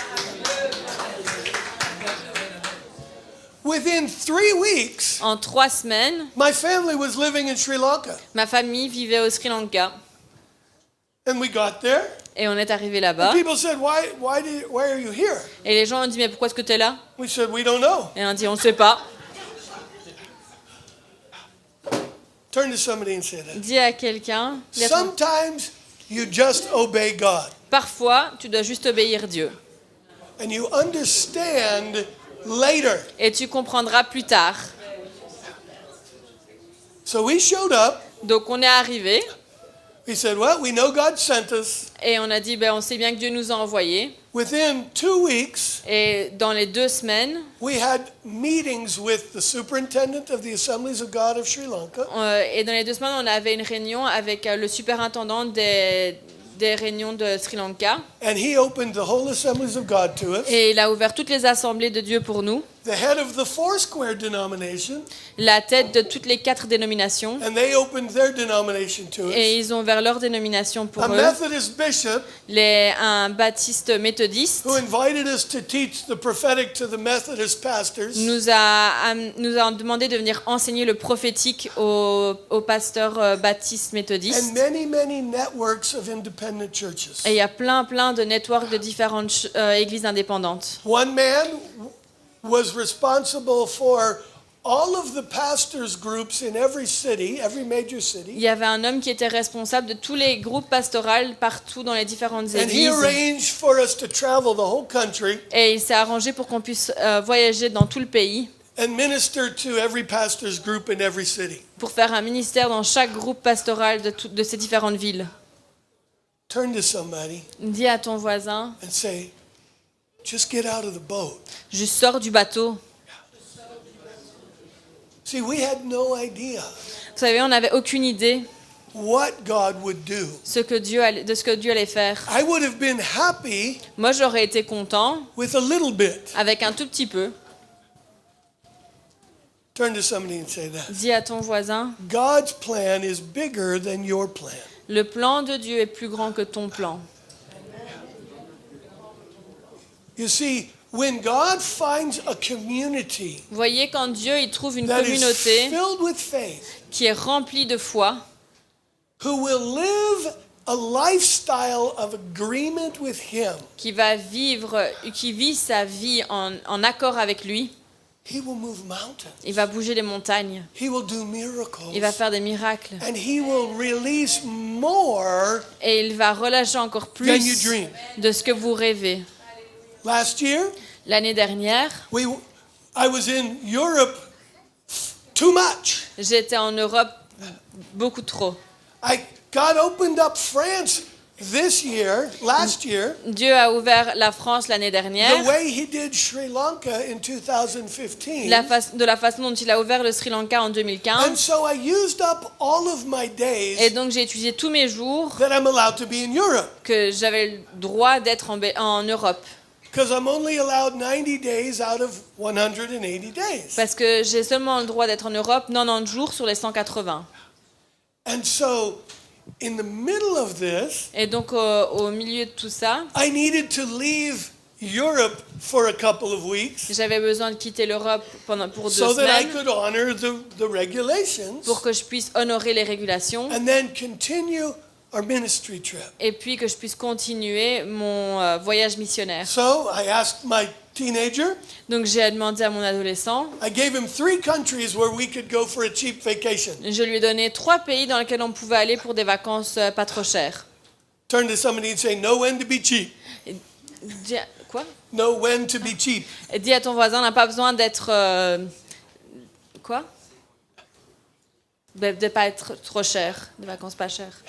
Within 3 weeks, En 3 semaines, my family was living in Sri Lanka. ma famille vivait au Sri Lanka. And we got there. Et on est arrivé là-bas. People said, why are you here? Et les gens ont dit, mais pourquoi est-ce que tu es là? We said, we don't know. Et on a dit, on ne sait pas. Turn to somebody and say that. Dis à quelqu'un, Sometimes you just obey God. parfois, tu dois juste obéir Dieu. And you understand later. Et tu comprendras plus tard. So we showed up. Donc on est arrivé We said, well, we know God sent us. et on a dit, on sait bien que Dieu nous a envoyés. Within 2 weeks, Et dans les 2 semaines, we had meetings with the superintendent of the Assemblies of God of Sri Lanka. on avait une réunion avec le superintendant des réunions de Sri Lanka. And he opened the whole Assemblies of God to us. Et il a ouvert toutes les assemblées de Dieu pour nous. The head of the Foursquare denomination, La tête de toutes les 4 dénominations. and they opened their denomination to us. Et ils ont ouvert leur dénomination pour A eux. Methodist bishop Un baptiste méthodiste who invited us to teach the prophetic to the Methodist pastors. nous a demandé de venir enseigner le prophétique aux pasteurs baptistes méthodistes. And many networks of independent churches. Et il y a plein de networks de différentes églises indépendantes. One man was responsible for all of the pastors' groups in every city, every major Il city. y avait un homme qui était responsable de tous les groupes pastoraux partout dans les différentes And he églises. arranged for us to travel the whole country Et il s'est arrangé pour qu'on puisse voyager dans tout le pays and minister to every pastor's group in every city. pour faire un ministère dans chaque groupe pastoral de ces différentes villes. Turn to somebody Dis à ton voisin, and say, just get out of the boat. je sors du bateau. See, we had no idea Vous savez, on n'avait aucune idée what God would do. de ce que Dieu allait faire. I would have been happy Moi, j'aurais été content with a little bit. avec un tout petit peu. Turn to somebody and say that. Dis à ton voisin, God's plan is bigger than your plan. le plan de Dieu est plus grand que ton plan. You see, when God finds a community Vous voyez, quand Dieu il trouve une that is communauté filled with faith, qui est remplie de foi, who will live a lifestyle of agreement with Him, qui vit sa vie en accord avec lui, He will move mountains. il va bouger les montagnes, He will do miracles. il va faire des miracles And He will release more et il va relâcher encore than you plus dream. de ce que vous rêvez. Last year, L'année dernière, I was in Europe too much. j'étais en Europe beaucoup trop. God opened up France last year, Dieu a ouvert la France l'année the dernière. way he did Sri Lanka in 2015. De la façon dont il a ouvert le Sri Lanka en And 2015. so I used up all of my Et days donc j'ai utilisé tous mes jours that I'm allowed to be in Europe. que j'avais le droit d'être en Europe. Because I'm only allowed 90 days out of 180 days. Parce que j'ai seulement le droit d'être en Europe 90 jours sur les 180. And so, in the middle of this, Et donc au milieu de tout ça, I needed to leave Europe for a couple of weeks j'avais besoin de quitter l'Europe pour 2 so that I semaines could honor the regulations pour que je puisse honorer les régulations and then continue our ministry trip. et puis que je puisse continuer mon voyage missionnaire. So I asked my teenager, Donc j'ai demandé à mon adolescent, I gave him 3 countries where we could go for a cheap vacation. je lui ai donné 3 pays dans lesquels on pouvait aller pour des vacances pas trop chères. Turn to somebody and say, know when to be cheap. Quoi? Know when to be cheap. Et dis à ton voisin, on n'a pas besoin d'être... quoi? De pas être trop cher, des vacances pas chères.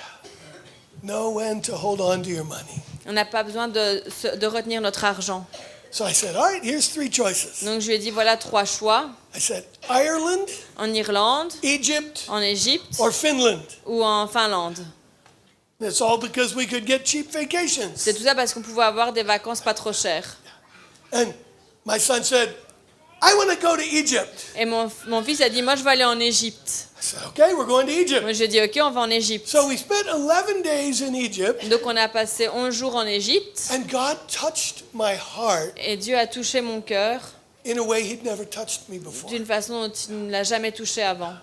Know when to hold on to your money. On n'a pas besoin de retenir notre argent. So I said, all right, here's 3 choices. Donc je lui ai dit, voilà 3 choix. I said, Ireland, En Irlande, Egypt, en Égypte or Finland. ou en Finlande. It's all because we could get cheap vacations. C'est tout ça parce qu'on pouvait avoir des vacances pas trop chères. And my son said, I want to go to Egypt. Et mon fils a dit, moi je vais aller en Égypte. I said, okay, we're going to Egypt. Moi j'ai dit, ok, on va en Égypte. So we spent 11 days in Egypt, Donc on a passé 11 jours en Égypte. and God touched my heart Et Dieu a touché mon cœur in a way he'd never touched me before. d'une façon dont il ne l'a jamais touché avant.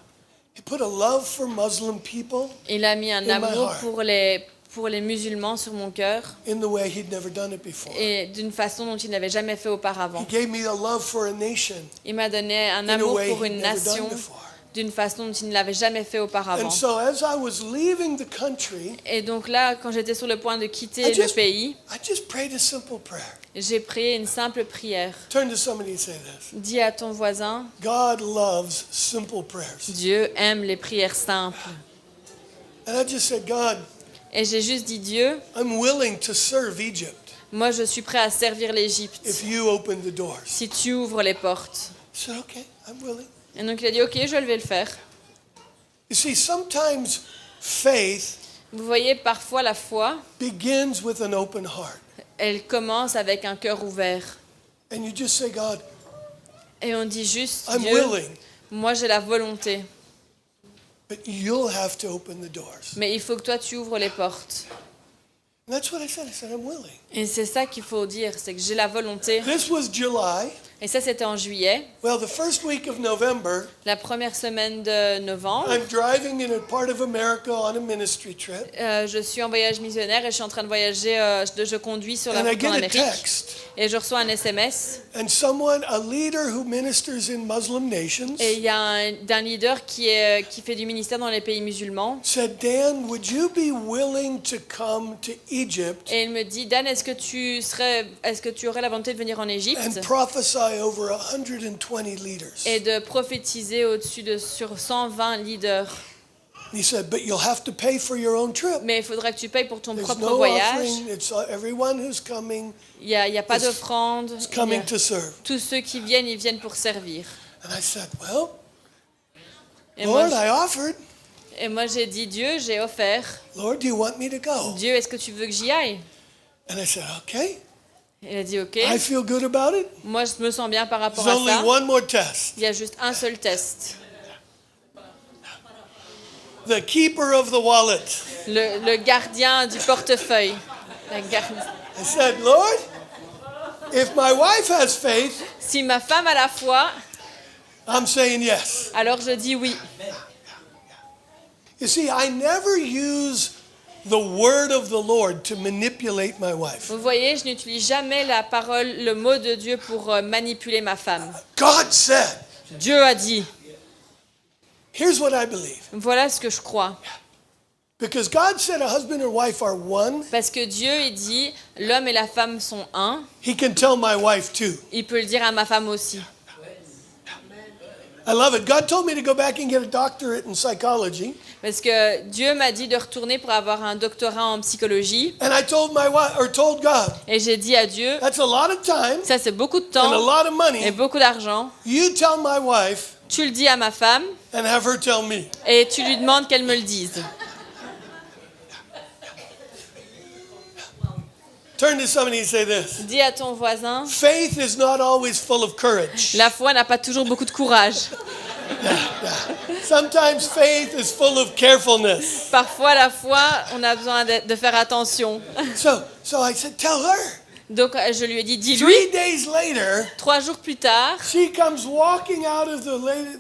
He put a love for Muslim people Il a mis un In my amour heart. pour les musulmans sur mon cœur in the way he'd never done it before. et d'une façon dont il n'avait jamais fait He auparavant. gave me a love for a nation Il m'a donné un in a amour way pour he'd une never done nation before. d'une façon dont il ne l'avait jamais fait auparavant. And so as I was leaving the country, Et donc là, quand j'étais sur le point de quitter I le just- pays, I just prayed a simple prayer. j'ai prié une simple prière. Turn to somebody and say this. Dis à ton voisin, God loves simple prayers. Dieu aime les prières simples. And I just said, God, Et j'ai juste dit, Dieu, I'm willing to serve Egypt moi je suis prêt à servir l'Égypte if you open the doors. si tu ouvres les portes. I said, okay, I'm willing. Et donc il a dit, ok, je vais le faire. You see, sometimes faith Vous voyez, parfois la foi, begins with an open heart. elle commence avec un cœur ouvert. And you just say, God, Et on dit juste, I'm Dieu, willing, moi j'ai la volonté, but you'll have to open the doors. mais il faut que toi tu ouvres les portes. And that's what I said. I said, I'm willing. Et c'est ça qu'il faut dire, c'est que j'ai la volonté. This was July. Et ça, c'était en juillet, Well, the first week of November, la première semaine de novembre. I'm driving in a part of America on a ministry trip. Je suis en voyage missionnaire et je suis en train de voyager, je conduis sur la And I route en get a Amérique. text. Et je reçois un SMS. And someone, a leader who ministers in Muslim nations, Et il y a un leader qui fait du ministère dans les pays musulmans. said, Dan, would you be willing to come to Egypt Et il me dit, Dan, est-ce que tu aurais la volonté de venir en and Égypte prophesy over 120 leaders? et de prophétiser sur 120 leaders? And he said, but you'll have to pay for your own trip. Mais il faudra que tu payes pour ton There's propre no voyage. offering. It's everyone who's coming Il y a pas is d'offrande. is coming to serve. Tous ceux qui viennent, ils viennent pour servir. And I said, well, Et moi, Lord, I offered. j'ai dit, Dieu, j'ai offert. Lord, do you want me to go? Dieu, est-ce que tu veux que j'y aille? And I said, okay. Il a dit, ok. I feel good about it. Moi, je me sens bien par rapport There's à only ça. one more test. Il y a juste un seul test. The keeper of the wallet. Le gardien du portefeuille. I said, Lord, if my wife has faith, Si ma femme a la foi, I'm saying yes. alors je dis oui. You see, I never use the word of the Lord to manipulate my wife. Vous voyez, je n'utilise jamais la parole, le mot de Dieu pour manipuler ma femme. God said, Dieu a dit. here's what I believe. Voilà ce que je crois. Because God said a husband and wife are one, Parce que Dieu, il dit, l'homme et la femme sont un. he can tell my wife too. Il peut le dire à ma femme aussi. I love it. God told me to go back and get a doctorate in psychology. Parce que Dieu m'a dit de retourner pour avoir un doctorat en psychologie. And I told my wife, or told God, Et j'ai dit à Dieu, that's a lot of time ça c'est beaucoup de and a temps lot of et money. beaucoup d'argent. You tell my wife Tu le dis à ma femme and have her tell me. et tu lui demandes qu'elle me le dise. Turn to somebody and say this. Dis à ton voisin, Faith is not always full of courage. la foi n'a pas toujours beaucoup de courage. Sometimes faith is full of carefulness. Parfois, la foi, on a besoin de faire attention. So I said, tell her. Donc, je lui ai dit, dis-lui. 3 days later, 3 jours plus tard, she comes walking out of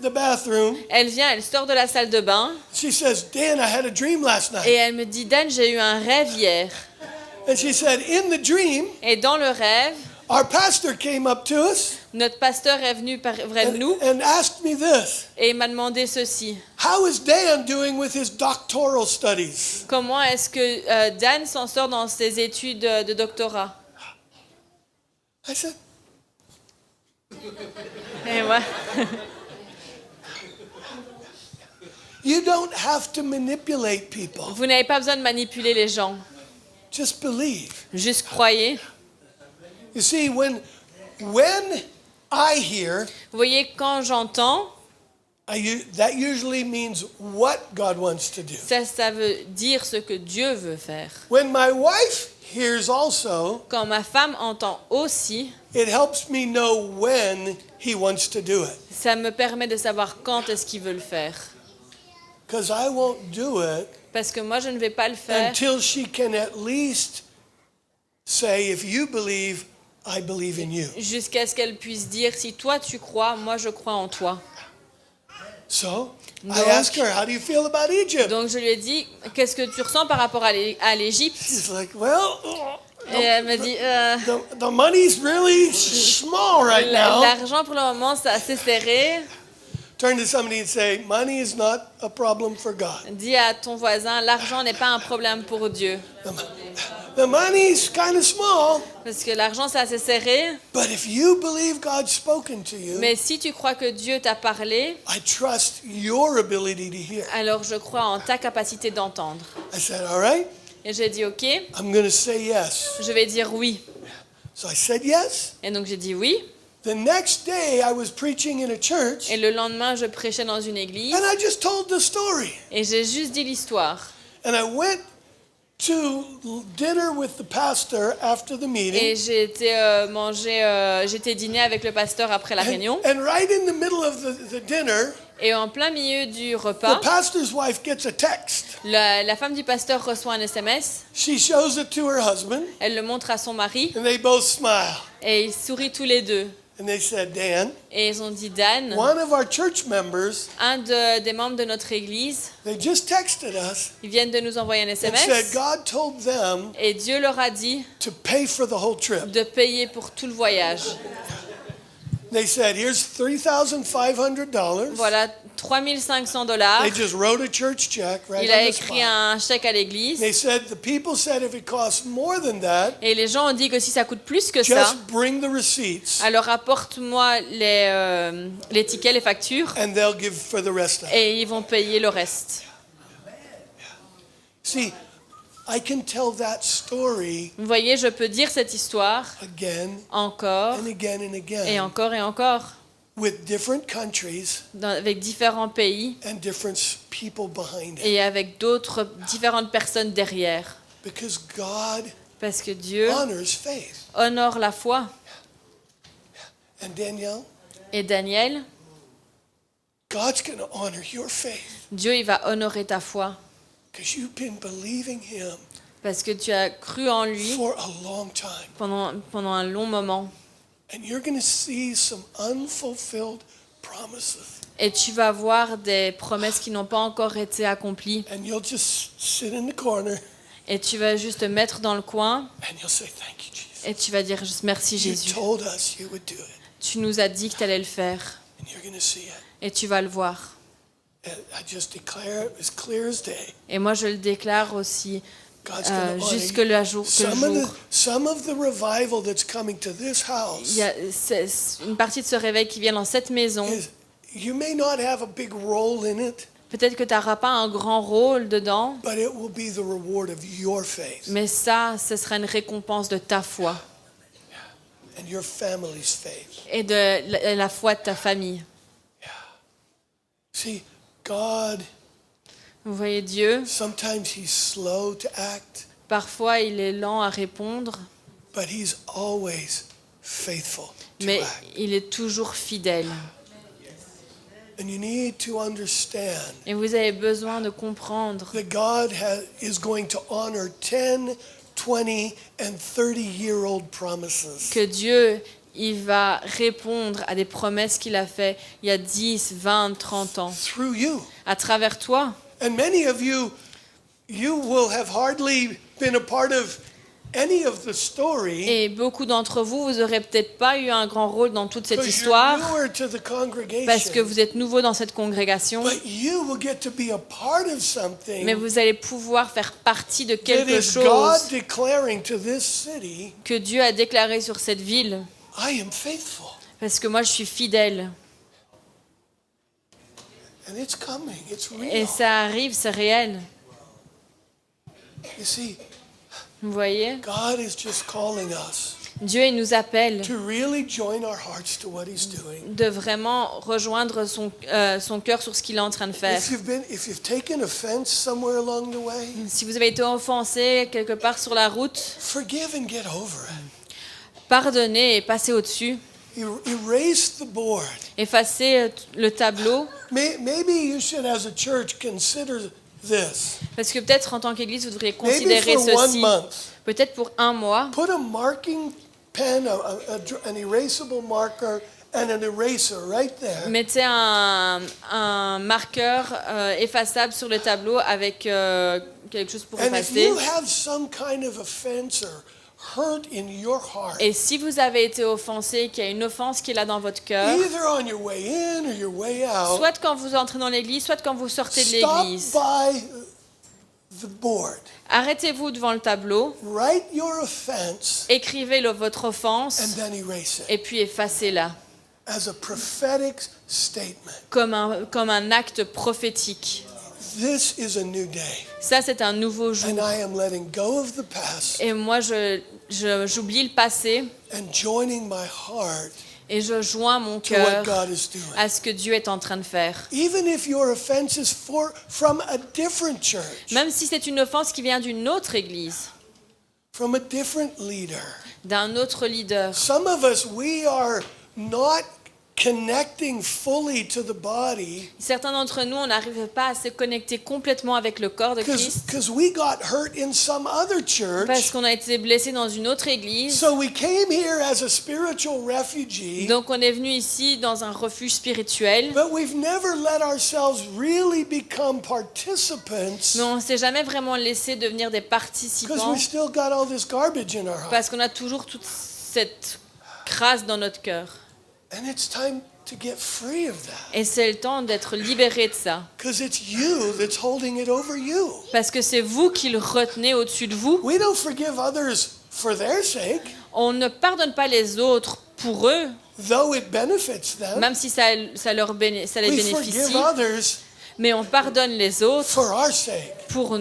the bathroom. elle vient, elle sort de la salle de bain She says, Dan, I had a dream last et night. elle me dit, Dan, j'ai eu un rêve hier. And she said, in the dream, Et dans le rêve, our pastor came up to us notre pasteur est venu près de nous and asked me this. et il m'a demandé ceci. How is Dan doing with his doctoral studies? Comment est-ce que Dan s'en sort dans ses études de doctorat? I said, Et moi, you don't have to manipulate people. vous n'avez pas besoin de manipuler les gens. Just believe. Juste croyez. You see, when I hear, Vous voyez, quand j'entends, that usually means what God wants to do. ça veut dire ce que Dieu veut faire. When my wife hears also, Quand ma femme entend aussi, it helps me know when he wants to do it. ça me permet de savoir quand est-ce qu'il veut le faire. Because I won't do it Parce que moi, je ne vais pas le faire until she can at least say, if you believe, I believe in you. jusqu'à ce qu'elle puisse dire, si toi tu crois, moi je crois en toi. So I Donc- ask her, how do you feel about Egypt? Donc je lui ai dit, qu'est-ce que tu ressens par rapport à l'Égypte? She's like, well, Et elle me dit, the money's really small right now. l'argent pour le moment c'est assez serré. Turn to somebody and say, money is not a problem for God. Dis à ton voisin, l'argent n'est pas un problème pour Dieu. The money's kind of small, Parce que l'argent c'est assez serré. but if you believe God's spoken to you, Mais si tu crois que Dieu t'a parlé, I trust your ability to hear. alors je crois en ta capacité d'entendre. I said, all right, Et j'ai dit, ok, I'm going to say yes. je vais dire oui. So I said yes. Et donc j'ai dit oui. The next day, I was preaching in a church, Et le lendemain, je prêchais dans une église. and I just told the story. Et j'ai juste dit l'histoire. And I went to dinner with the pastor after the Et meeting. j'ai été j'étais dîner avec le pasteur après la réunion. And right in the middle of the dinner, Et en plein milieu du the repas, pastor's wife gets a text. la femme du pasteur reçoit un SMS. She shows it to her husband, Elle le montre à son mari. and they both smile. Et ils sourient tous les deux. And they said, Dan, Et ils ont dit, Dan, one of our church members, des membres de notre église, they just texted us ils viennent de nous envoyer un and said SMS. God told them Et Dieu leur a dit to pay for the whole trip. de payer pour tout le voyage. They said, here's $3,500. Voilà, $3 500. They just wrote a church check right Il a on the écrit spot. un chèque à l'église. They said, the people said if it costs more than that, Et les gens ont dit que si ça coûte plus que ça, just bring the receipts alors apporte-moi les tickets, les factures, and they'll give for the rest of it. et ils vont payer le reste. See, I can tell that story Vous voyez, je peux dire cette histoire again encore and again and et again encore et encore with different countries avec différents pays and different people behind it. et avec différentes personnes derrière. Because God Parce que Dieu honors faith. honore la foi. And Danielle, Et Daniel, God's going to honor your faith Dieu il va honorer ta foi because you've been believing Him parce que tu as cru en lui for a long time. pendant un long moment. And you're going to see some unfulfilled promises. Et tu vas voir des promesses qui n'ont pas encore été accomplies. And you'll just sit in the corner Et tu vas juste te mettre dans le coin and you'll say, thank you, Jesus. et tu vas dire juste merci You Jésus. told us you would do it. Tu nous as dit que tu allais le faire And you're going to see it. et tu vas le voir. And I just declare it as clear as day. Et moi je le déclare aussi God's going to honor jusque you. le jour. Some of the revival that's coming to this Il house y a une partie de ce réveil qui vient dans cette maison. is you may not have a big role in it, Peut-être que tu n'auras pas un grand rôle dedans, but it will be the reward of your faith mais ça, ce sera une récompense de ta foi and your family's faith. et de la foi de ta famille. See, God, Vous voyez Dieu, sometimes He's slow to act, parfois il est lent à répondre, but He's always faithful to mais act. il est toujours fidèle. And you need to understand Et vous avez besoin de comprendre that God is going to honor 10, 20, and 30-year-old promises. que Dieu, il va répondre à des promesses qu'il a faites il y a 10, 20, 30 ans, Through you. à travers toi. And many of you will have hardly been a part of any of the story Et beaucoup d'entre vous, vous n'aurez peut-être pas eu un grand rôle dans toute cette because you're histoire newer to the parce que congregation. vous êtes nouveau dans cette congrégation, But you will get to be a part of something mais vous allez pouvoir faire partie de that quelque is God chose declaring to this city, que Dieu a déclaré sur cette ville, I am faithful. parce que moi je suis fidèle. And it's coming. It's Et real. ça arrive, c'est réel. You see, Vous voyez, God is just calling us Dieu il nous appelle to really join our hearts to what He's doing. de vraiment rejoindre son cœur sur ce qu'il est en train de faire. If you've taken offense somewhere along the way, Si vous avez été offensé quelque part sur la route, forgive and get over it. pardonnez et passez au-dessus. Erase the board. Effacez le tableau. Maybe you should, as a church, consider this. Parce que peut-être en tant qu'Église, vous devriez Maybe considérer for 1 ceci. month, Peut-être pour un mois, put a marking pen, an erasable marker, and an eraser right there. mettez un marqueur effaçable sur le tableau avec quelque chose pour And if effacer. you have some kind of offense or hurt in your heart, Et si vous avez été offensé, qu'il y a une offense qui est là dans votre cœur, either on your way in or your way out, soit quand vous entrez dans l'église, soit quand vous sortez de stop l'église, by the board. arrêtez-vous devant le tableau, Write your offense écrivez votre offense and then erase it et puis effacez-la as a prophetic statement. comme un acte prophétique. This is a new day, Ça, c'est un nouveau jour. and I am letting go of the past Et moi, j'oublie le passé and joining my heart et je joins mon to what cœur God is doing. à ce que Dieu est en train de faire. Even if your offense is from a different church, Même si c'est une offense qui vient d'une autre église, from a different leader. d'un autre leader. Some of us, we are not connecting fully to the body Certains d'entre nous, on n'arrive pas à se connecter complètement avec le corps de Christ because we got hurt in some other church. parce qu'on a été blessé dans une autre église. So we came here as a spiritual refugee, Donc on est venu ici dans un refuge spirituel, but we've never let ourselves really become mais participants on ne s'est jamais vraiment laissé devenir des because participants we still got all this garbage in our heart. parce qu'on a toujours toute cette crasse dans notre cœur. And it's time to get free of that Et c'est le temps d'être libéré de ça. because it's you that's holding it over you. Parce que c'est vous qui le retenez au-dessus de vous. We don't forgive others for their sake, On ne pardonne pas les autres pour eux, though it benefits them. même si ça les We bénéficie. forgive others Mais on pardonne les autres for our sake pour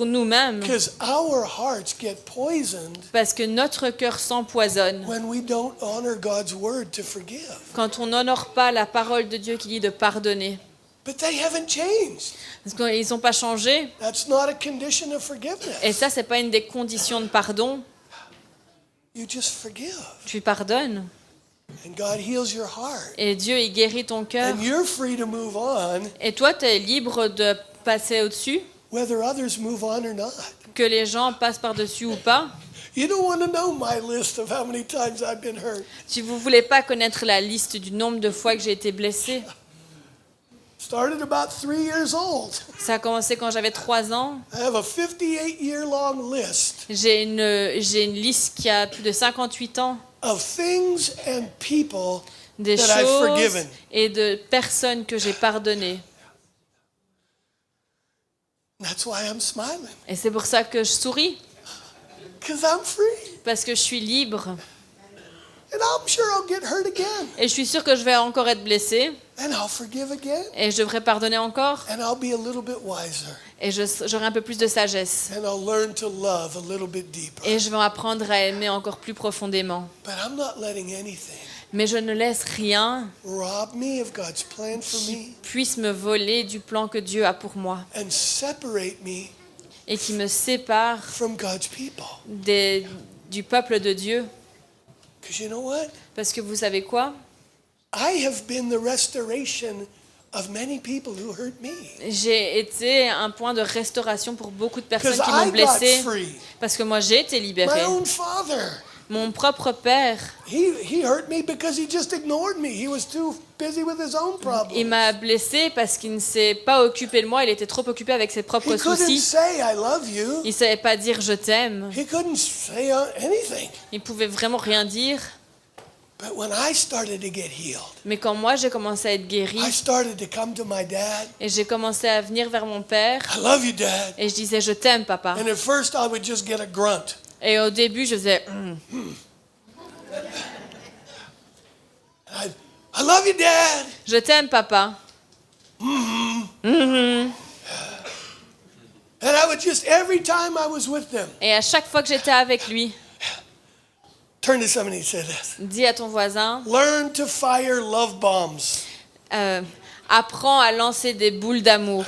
nous-mêmes. because our hearts get poisoned Parce que notre cœur s'empoisonne when we don't honor God's word to forgive. quand on n'honore pas la parole de Dieu qui dit de pardonner. But they haven't changed. Parce qu'ils n'ont pas changé. That's not a condition of forgiveness. Et ça, c'est pas une des conditions de pardon. You just forgive. Tu pardonnes. And God heals your heart. Et Dieu, il guérit ton cœur. And you're free to move on, Et toi, tu es libre de passer au-dessus, whether others move on or not. que les gens passent par-dessus ou pas. You don't want to know my list of how many times I've been hurt. Si vous ne voulez pas connaître la liste du nombre de fois que j'ai été blessée, Started about 3 years old. ça a commencé quand j'avais 3 ans. I have a 58-year-long list J'ai une liste qui a plus de 58 ans, of things and people des that I've choses forgiven. et de personnes que j'ai pardonnées. That's why I'm smiling, Et c'est pour ça que je souris, because I'm free. parce que je suis libre. And I'm sure I'll get hurt again. Et je suis sûre que je vais encore être blessée. And I'll forgive again. Et je devrais pardonner encore. And I'll be a little bit wiser. Et j'aurai un peu plus de sagesse. And I'll learn to love a little bit deeper. Et je vais apprendre à aimer encore plus profondément. But I'm not letting anything Mais je ne laisse rien rob me of God's plan for qui me puisse me voler du plan que Dieu a pour moi and separate me et qui me sépare from God's people. du peuple de Dieu. Because you know what? Parce que vous savez quoi? I have been the restoration of many people who hurt me. J'ai été un point de restauration pour beaucoup de personnes Because qui m'ont I got blessée. free. Parce que moi, j'ai été My libérée. own father, Mon propre père, he hurt me because he just ignored me. He was too busy with his own il problems. m'a blessée parce qu'il ne s'est pas occupé de moi. Il était trop occupé avec ses propres He couldn't soucis. say I love you. Il ne savait pas dire je t'aime. He couldn't say anything. Il pouvait vraiment rien dire. But when I started to get healed, Mais quand moi, j'ai commencé à être guérie I started to come to my dad. et j'ai commencé à venir vers mon père I love you, Dad. et je disais je t'aime, papa. And at first I would just get a grunt. Et au début, je faisais I love you, Dad. je t'aime, papa. And I would just, every time I was with them, Et à chaque fois que j'étais avec lui, turn to somebody and say this. dis à ton voisin, Learn to fire love bombs. apprends à lancer des boules d'amour.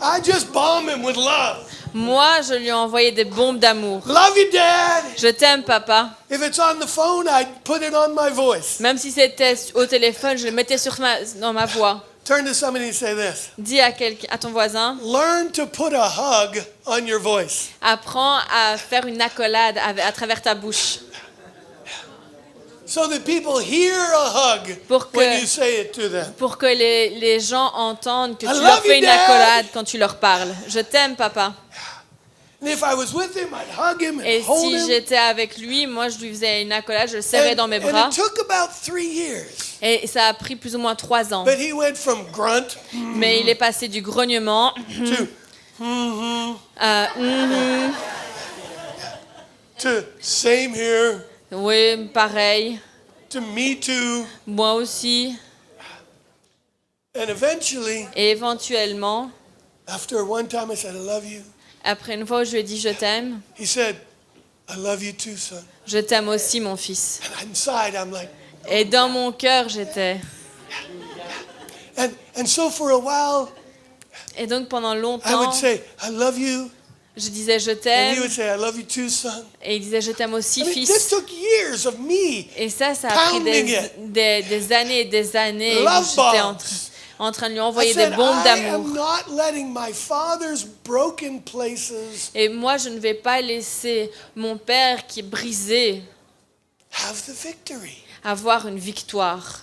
I just bomb him with love. Moi, je lui ai envoyé des bombes d'amour. Love you, Dad. Je t'aime, papa. If it's on the phone, I'd put it on my voice. Même si c'était au téléphone, je le mettais dans ma voix. Turn to somebody and say this. Dis à ton voisin, Learn to put a hug on your voice. apprends à faire une accolade à travers ta bouche. So that people hear a hug Pour que- when you say it to them. Pour que les gens entendent que I tu love leur fais you, une Dad. accolade quand tu leur parles. Je t'aime, papa. And if I was with him, I'd hug him and Et hold si him. j'étais avec lui, moi, je lui faisais une accolade, je le serrais dans mes bras. And it took about 3 years. Et ça a pris plus ou moins 3 ans. But he went from grunt Mais il est passé du grognement to same here, oui, pareil, to me too. moi aussi. And eventually, Et éventuellement, after one time I said, I love you. après une fois où je lui ai dit je t'aime, He said, I love you too, son. je t'aime aussi, mon fils. And inside, I'm like, Et dans mon cœur, j'étais. and so for a while, Et donc pendant I longtemps, would say, I love you. je disais je And he t'aime. would say, I love you too, son. Et il disait je t'aime aussi, I mean, this fils. took years of me. Et ça a pris Pounding des années et des années où Love j'étais bombs. en train de lui I envoyer des said, bombes I d'amour. am not letting my father's broken places Et moi, je ne vais pas laisser mon père qui est brisé have the victory. avoir une victoire.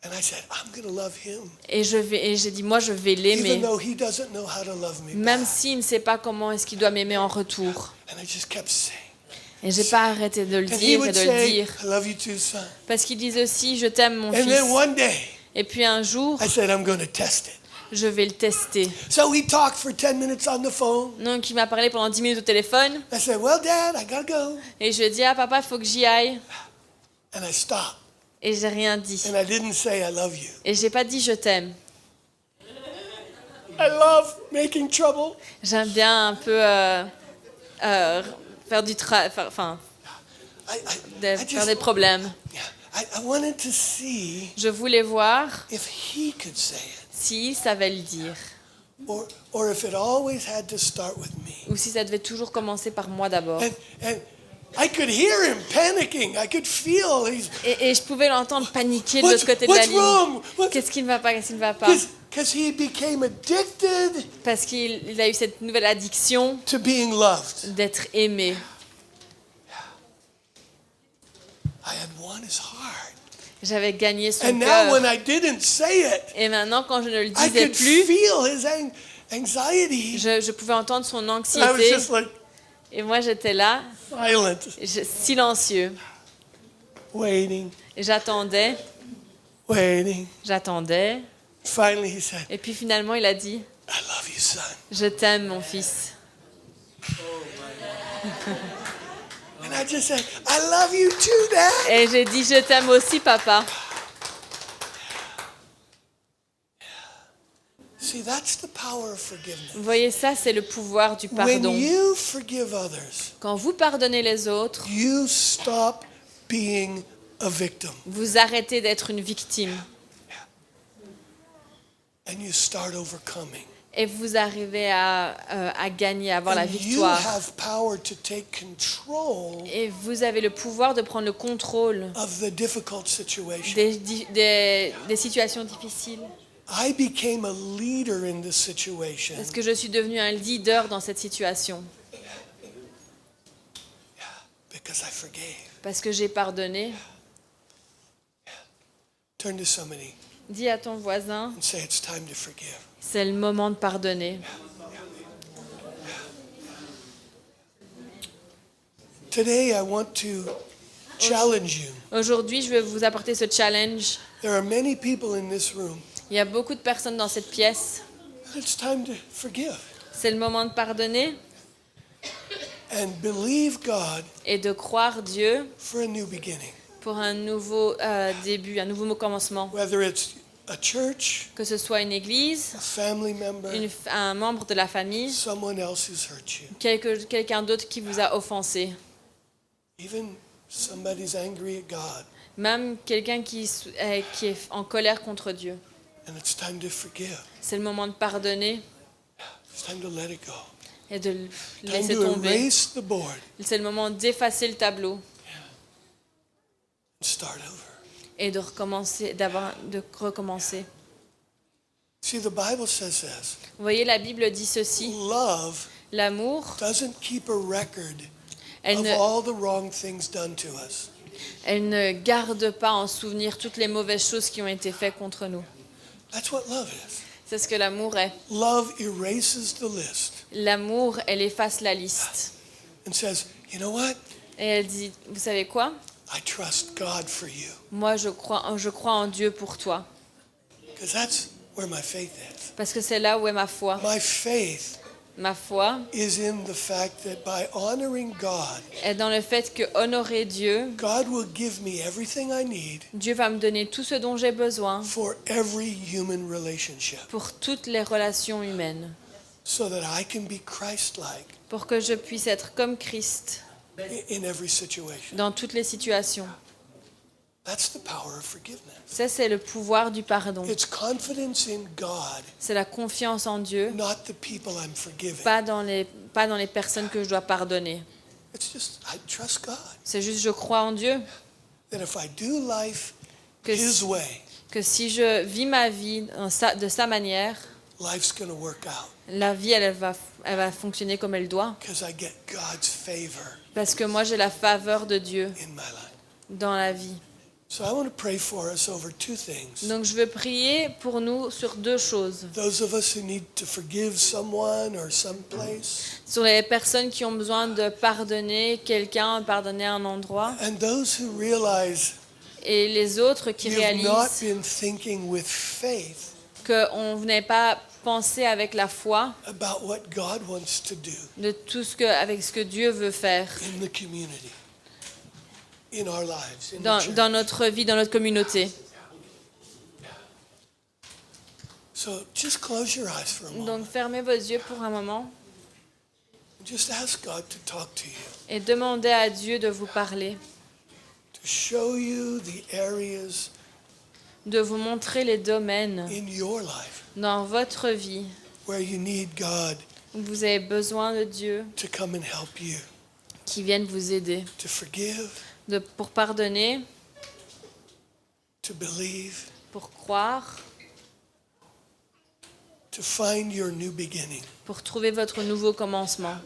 And I said, I'm going to love him, Et j'ai dit, moi, je vais even l'aimer, though he doesn't know how to love me même back. s'il ne sait pas comment est-ce qu'il doit m'aimer en retour. And I just kept saying. Et j'ai pas arrêté de le And he dire et would de le say, dire. I love you too, son. Parce qu'il disait aussi, je t'aime, mon And fils. then one day, Et puis un jour, I said, I'm going to test it. je vais le tester. So we talked for 10 minutes on the phone. Donc, il m'a parlé pendant 10 minutes au téléphone. I said, well, Dad, I got to go. Et je lui ai dit, ah papa, il faut que j'y aille. And I stopped. Et j'ai rien dit. And I didn't say I love you. Et j'ai pas dit je t'aime. I love making trouble. J'aime bien un peu faire du faire I des problèmes. I wanted to see Je voulais voir if he could say it. s'il savait le dire. Or if it always had to start with me. Ou si ça devait toujours commencer par moi d'abord. And I could hear him panicking. I could feel he's. Et je pouvais l'entendre paniquer de l'autre côté de la What's ligne. wrong? Qu'est-ce qui ne va pas, qu'est-ce qui ne va pas? Because he became addicted Parce qu'il a eu cette nouvelle addiction to being loved. d'être aimé. I had won his heart. J'avais gagné son And now cœur. when I didn't say it, Et maintenant, quand je ne le I disais could plus, feel his anxiety. je pouvais entendre son I was anxiété. just like Et moi, j'étais là, silent, silencieux. waiting, Et j'attendais, waiting. j'attendais. Finally, he said, Et puis finalement, il a dit, I love you, son. je t'aime, mon fils. And I I just said, I love you too, Dad. Et j'ai dit, je t'aime aussi, papa. See, that's the power of forgiveness. Vous voyez, ça, c'est le pouvoir du When pardon. you forgive others, Quand vous pardonnez les autres, you stop being a victim vous arrêtez d'être une victime and you start overcoming. et vous arrivez à gagner, à avoir la And you victoire. have power to take control Et vous avez le pouvoir de prendre le contrôle of the difficult situation. des situations difficiles. I became a leader in this situation Parce que je suis devenue un leader dans cette situation. because I forgave. Parce que j'ai pardonné. Turn to somebody Dis à ton voisin, and say it's time to forgive. c'est le moment de pardonner. Today I want to challenge you. Aujourd'hui, je vais vous apporter ce challenge. There are many people in this room. Il y a beaucoup de personnes dans cette pièce. It's time to forgive C'est le moment de pardonner and believe God et de croire Dieu for a new beginning. pour un nouveau début, un nouveau commencement. Whether it's a church, Que ce soit une église, a family member, un membre de la famille, someone else who's hurt you, quelqu'un d'autre qui vous a offensé, even somebody's angry at God, même quelqu'un qui est en colère contre Dieu. and it's time to forgive. C'est le moment de pardonner It's time to let it go. et de le Time laisser to tomber. erase the board C'est le moment d'effacer le tableau and start over. et de recommencer. See, the Bible says this. Vous voyez, la Bible dit ceci. Love L'amour, doesn't keep a record elle of ne, all the wrong things done to us. elle ne garde pas en souvenir toutes les mauvaises choses qui ont été faites contre nous. That's what love is. C'est ce que l'amour est. Love erases the list L'amour, elle efface la liste. and says, you know what? Et elle dit, vous savez quoi? I trust God for you. Moi, je crois en Dieu pour toi. Because that's where my faith is. Parce que c'est là où est ma foi. My faith Ma foi is in the fact that by honoring God, est dans le fait que honorer Dieu, God will give me everything I need Dieu va me donner tout ce dont j'ai besoin for every human relationship pour toutes les relations humaines, so that I can be Christ-like pour que je puisse être comme Christ in every situation. dans toutes les situations. That's the power of forgiveness. Ça, c'est le pouvoir du pardon. It's confidence in God, C'est la confiance en Dieu, not the people I'm forgiving. pas dans les personnes que je dois pardonner. It's just, I trust God C'est juste, je crois en Dieu, that if I do life que His si, way, que si je vis ma vie de sa manière, life's going to work out la vie, elle va fonctionner comme elle doit. because I get God's favor Parce que moi, j'ai la faveur de Dieu in my life. dans la vie. So I want to pray for us over two things. Donc, je veux prier pour nous sur deux choses. Those of us who need to forgive someone or someplace, Sur les personnes qui ont besoin de pardonner quelqu'un, pardonner un endroit. and those who realize Et les autres qui you've not réalisent been thinking with faith qu'on n'est pas pensé avec la foi about what God wants to do de tout avec ce que Dieu veut faire in the community, in our lives, in the dans church. notre vie, dans notre communauté. So just close your eyes for a moment. Donc fermez vos yeux pour un moment Just ask God to talk to you, et demandez à Dieu de vous parler, to show you the areas de vous montrer les domaines in your life dans votre vie where you need God où vous avez besoin de Dieu to come and help you, qui vienne vous aider, to forgive, pour pardonner, to believe, pour croire, to find your new beginning. pour trouver votre nouveau commencement.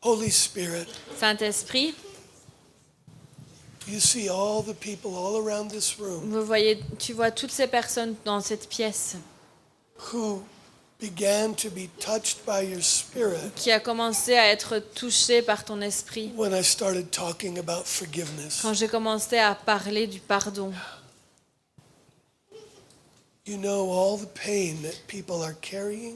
Holy Spirit, Saint-Esprit, you see all the people all around this room tu vois toutes ces personnes dans cette pièce who began to be touched by your Spirit qui a commencé à être touchées par ton esprit when I started talking about forgiveness. quand j'ai commencé à parler du pardon. You know all the pain that people are carrying,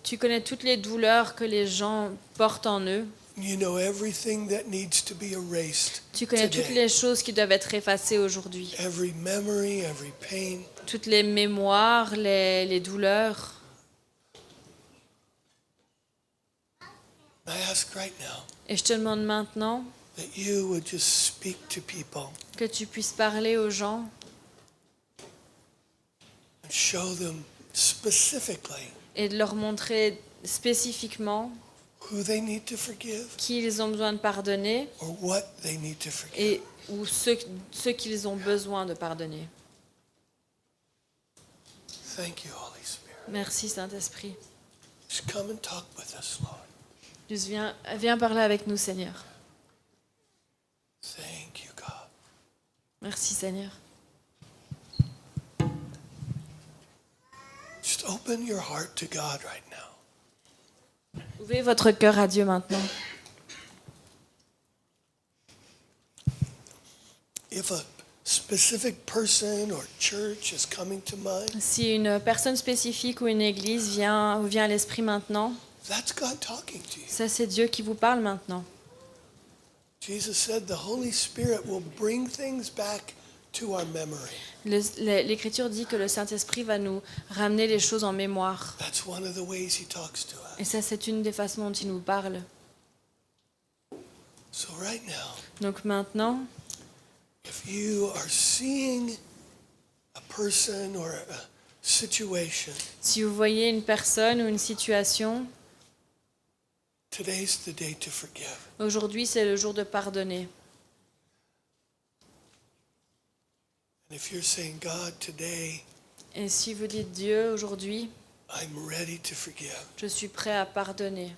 Tu connais toutes les douleurs que les gens portent en eux, You know everything that needs to be erased Tu connais toutes today. les choses qui doivent être effacées aujourd'hui. Every memory, every pain. Toutes les mémoires, les douleurs. I ask right now Et je te demande maintenant that you would just speak to people que tu puisses parler aux gens and show them specifically et de leur montrer spécifiquement who they need to forgive qui ils ont besoin de pardonner or what they need to forgive. et ou ceux qu'ils ont besoin de pardonner. Thank you, Holy Spirit. Merci Saint-Esprit. Just come and talk with us, Lord. Juste viens parler avec nous, Seigneur. Thank you, God. Merci Seigneur. Just open your heart to God right now. Ouvrez votre cœur à Dieu maintenant. If a specific person or church is coming to mind, Si une personne spécifique ou une église vient à l'esprit maintenant, that's God talking to you. ça c'est Dieu qui vous parle maintenant. Jesus said the Holy Spirit will bring things back to our memory. L'Écriture dit que le Saint-Esprit va nous ramener les choses en mémoire. That's one of the ways he talks to Et us. ça, c'est une des façons dont il nous parle. So right now, Donc maintenant, if you are seeing a person or a situation, si vous voyez une personne ou une situation, today's the day to forgive. aujourd'hui c'est le jour de pardonner. And if you're saying, God, today Et si vous dites Dieu, aujourd'hui, I'm ready to forgive, je suis prêt à pardonner.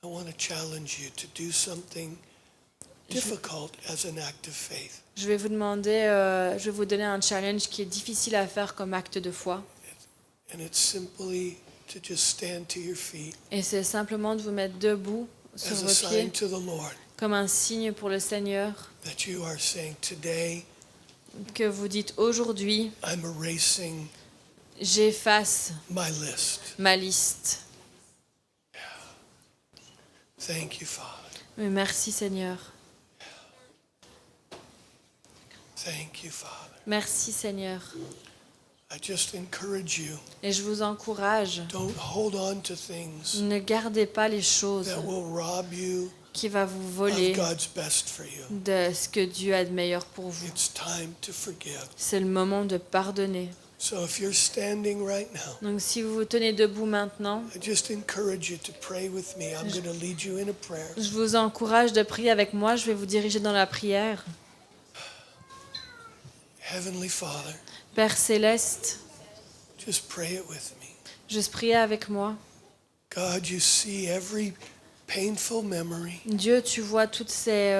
I want to challenge you to do something difficult as an act of faith. Je vais vous demander, je vais vous donner un challenge qui est difficile à faire comme acte de foi. And it's simply to just stand to your feet Et c'est simplement de vous mettre debout sur as a vos sign pieds to the Lord comme un signe pour le Seigneur, that you are saying, today que vous dites aujourd'hui, I'm erasing j'efface my list. ma liste. Thank you, Father. Oui, merci Seigneur. Thank you, Father. Merci Seigneur. I just encourage you, Et je vous encourage, don't hold on to things ne gardez pas les choses that will rob you qui va vous of voler God's best for you. de ce que Dieu a de meilleur pour vous. It's time to forgive. C'est le moment de pardonner. So if you're standing right now, Donc si vous vous tenez debout maintenant, I just encourage you to pray with me. I'm going to lead you in a prayer. je vous encourage de prier avec moi. Je vais vous diriger dans la prière. Heavenly Father, Père céleste, just pray it with me. juste priez avec moi. God, you see every painful memory. Dieu, tu vois tous ces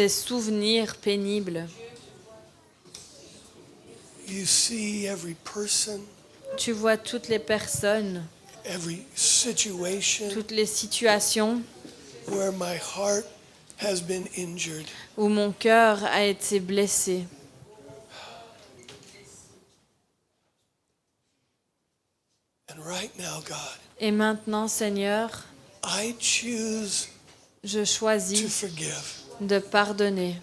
souvenirs pénibles. You see every person, Tu vois toutes les personnes, every situation toutes les situations where my heart has been injured. où mon cœur a été blessé. And right now, God, Et maintenant, Seigneur, I choose je to choisis forgive. de pardonner.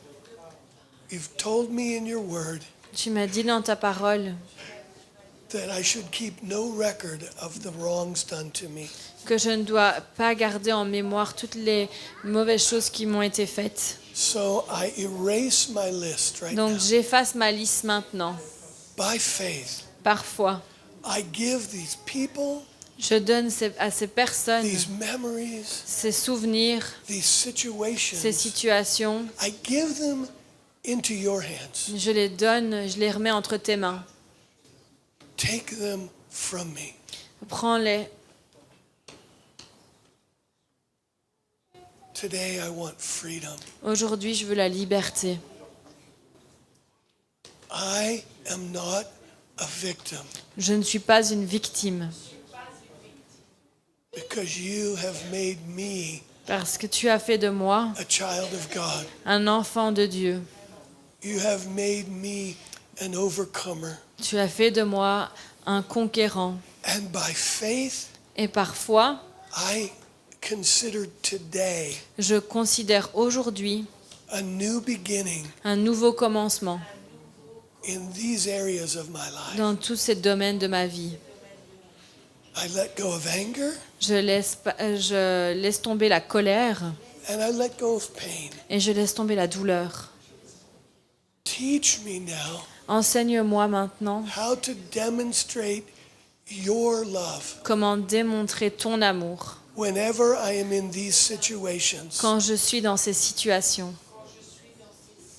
You've told me in your word Tu m'as dit dans ta parole that I should keep no record of the wrongs done to me. que je ne dois pas garder en mémoire toutes les mauvaises choses qui m'ont été faites. So I erase my list right Donc now. j'efface ma liste maintenant. By faith, Parfois, I give these people, je donne à ces personnes, these memories, ces souvenirs, these ces situations, situations, I give them into your hands. je les donne, je les remets entre tes mains. Take them from me. Prends-les. Today I want freedom. Aujourd'hui, je veux la liberté. I am not a victim Je ne suis pas une victime because you have made me parce que tu as fait de moi a child of God. un enfant de Dieu. You have made me an overcomer. Tu as fait de moi un conquérant. And by faith, Et parfois, I consider today je considère aujourd'hui a new beginning un nouveau commencement in these areas of my life. dans tous ces domaines de ma vie. I let go of anger Je laisse tomber la colère and I let go of pain. et je laisse tomber la douleur. Teach me now Enseigne-moi maintenant how to demonstrate your love comment démontrer ton amour whenever I am in these situations. quand je suis dans ces situations.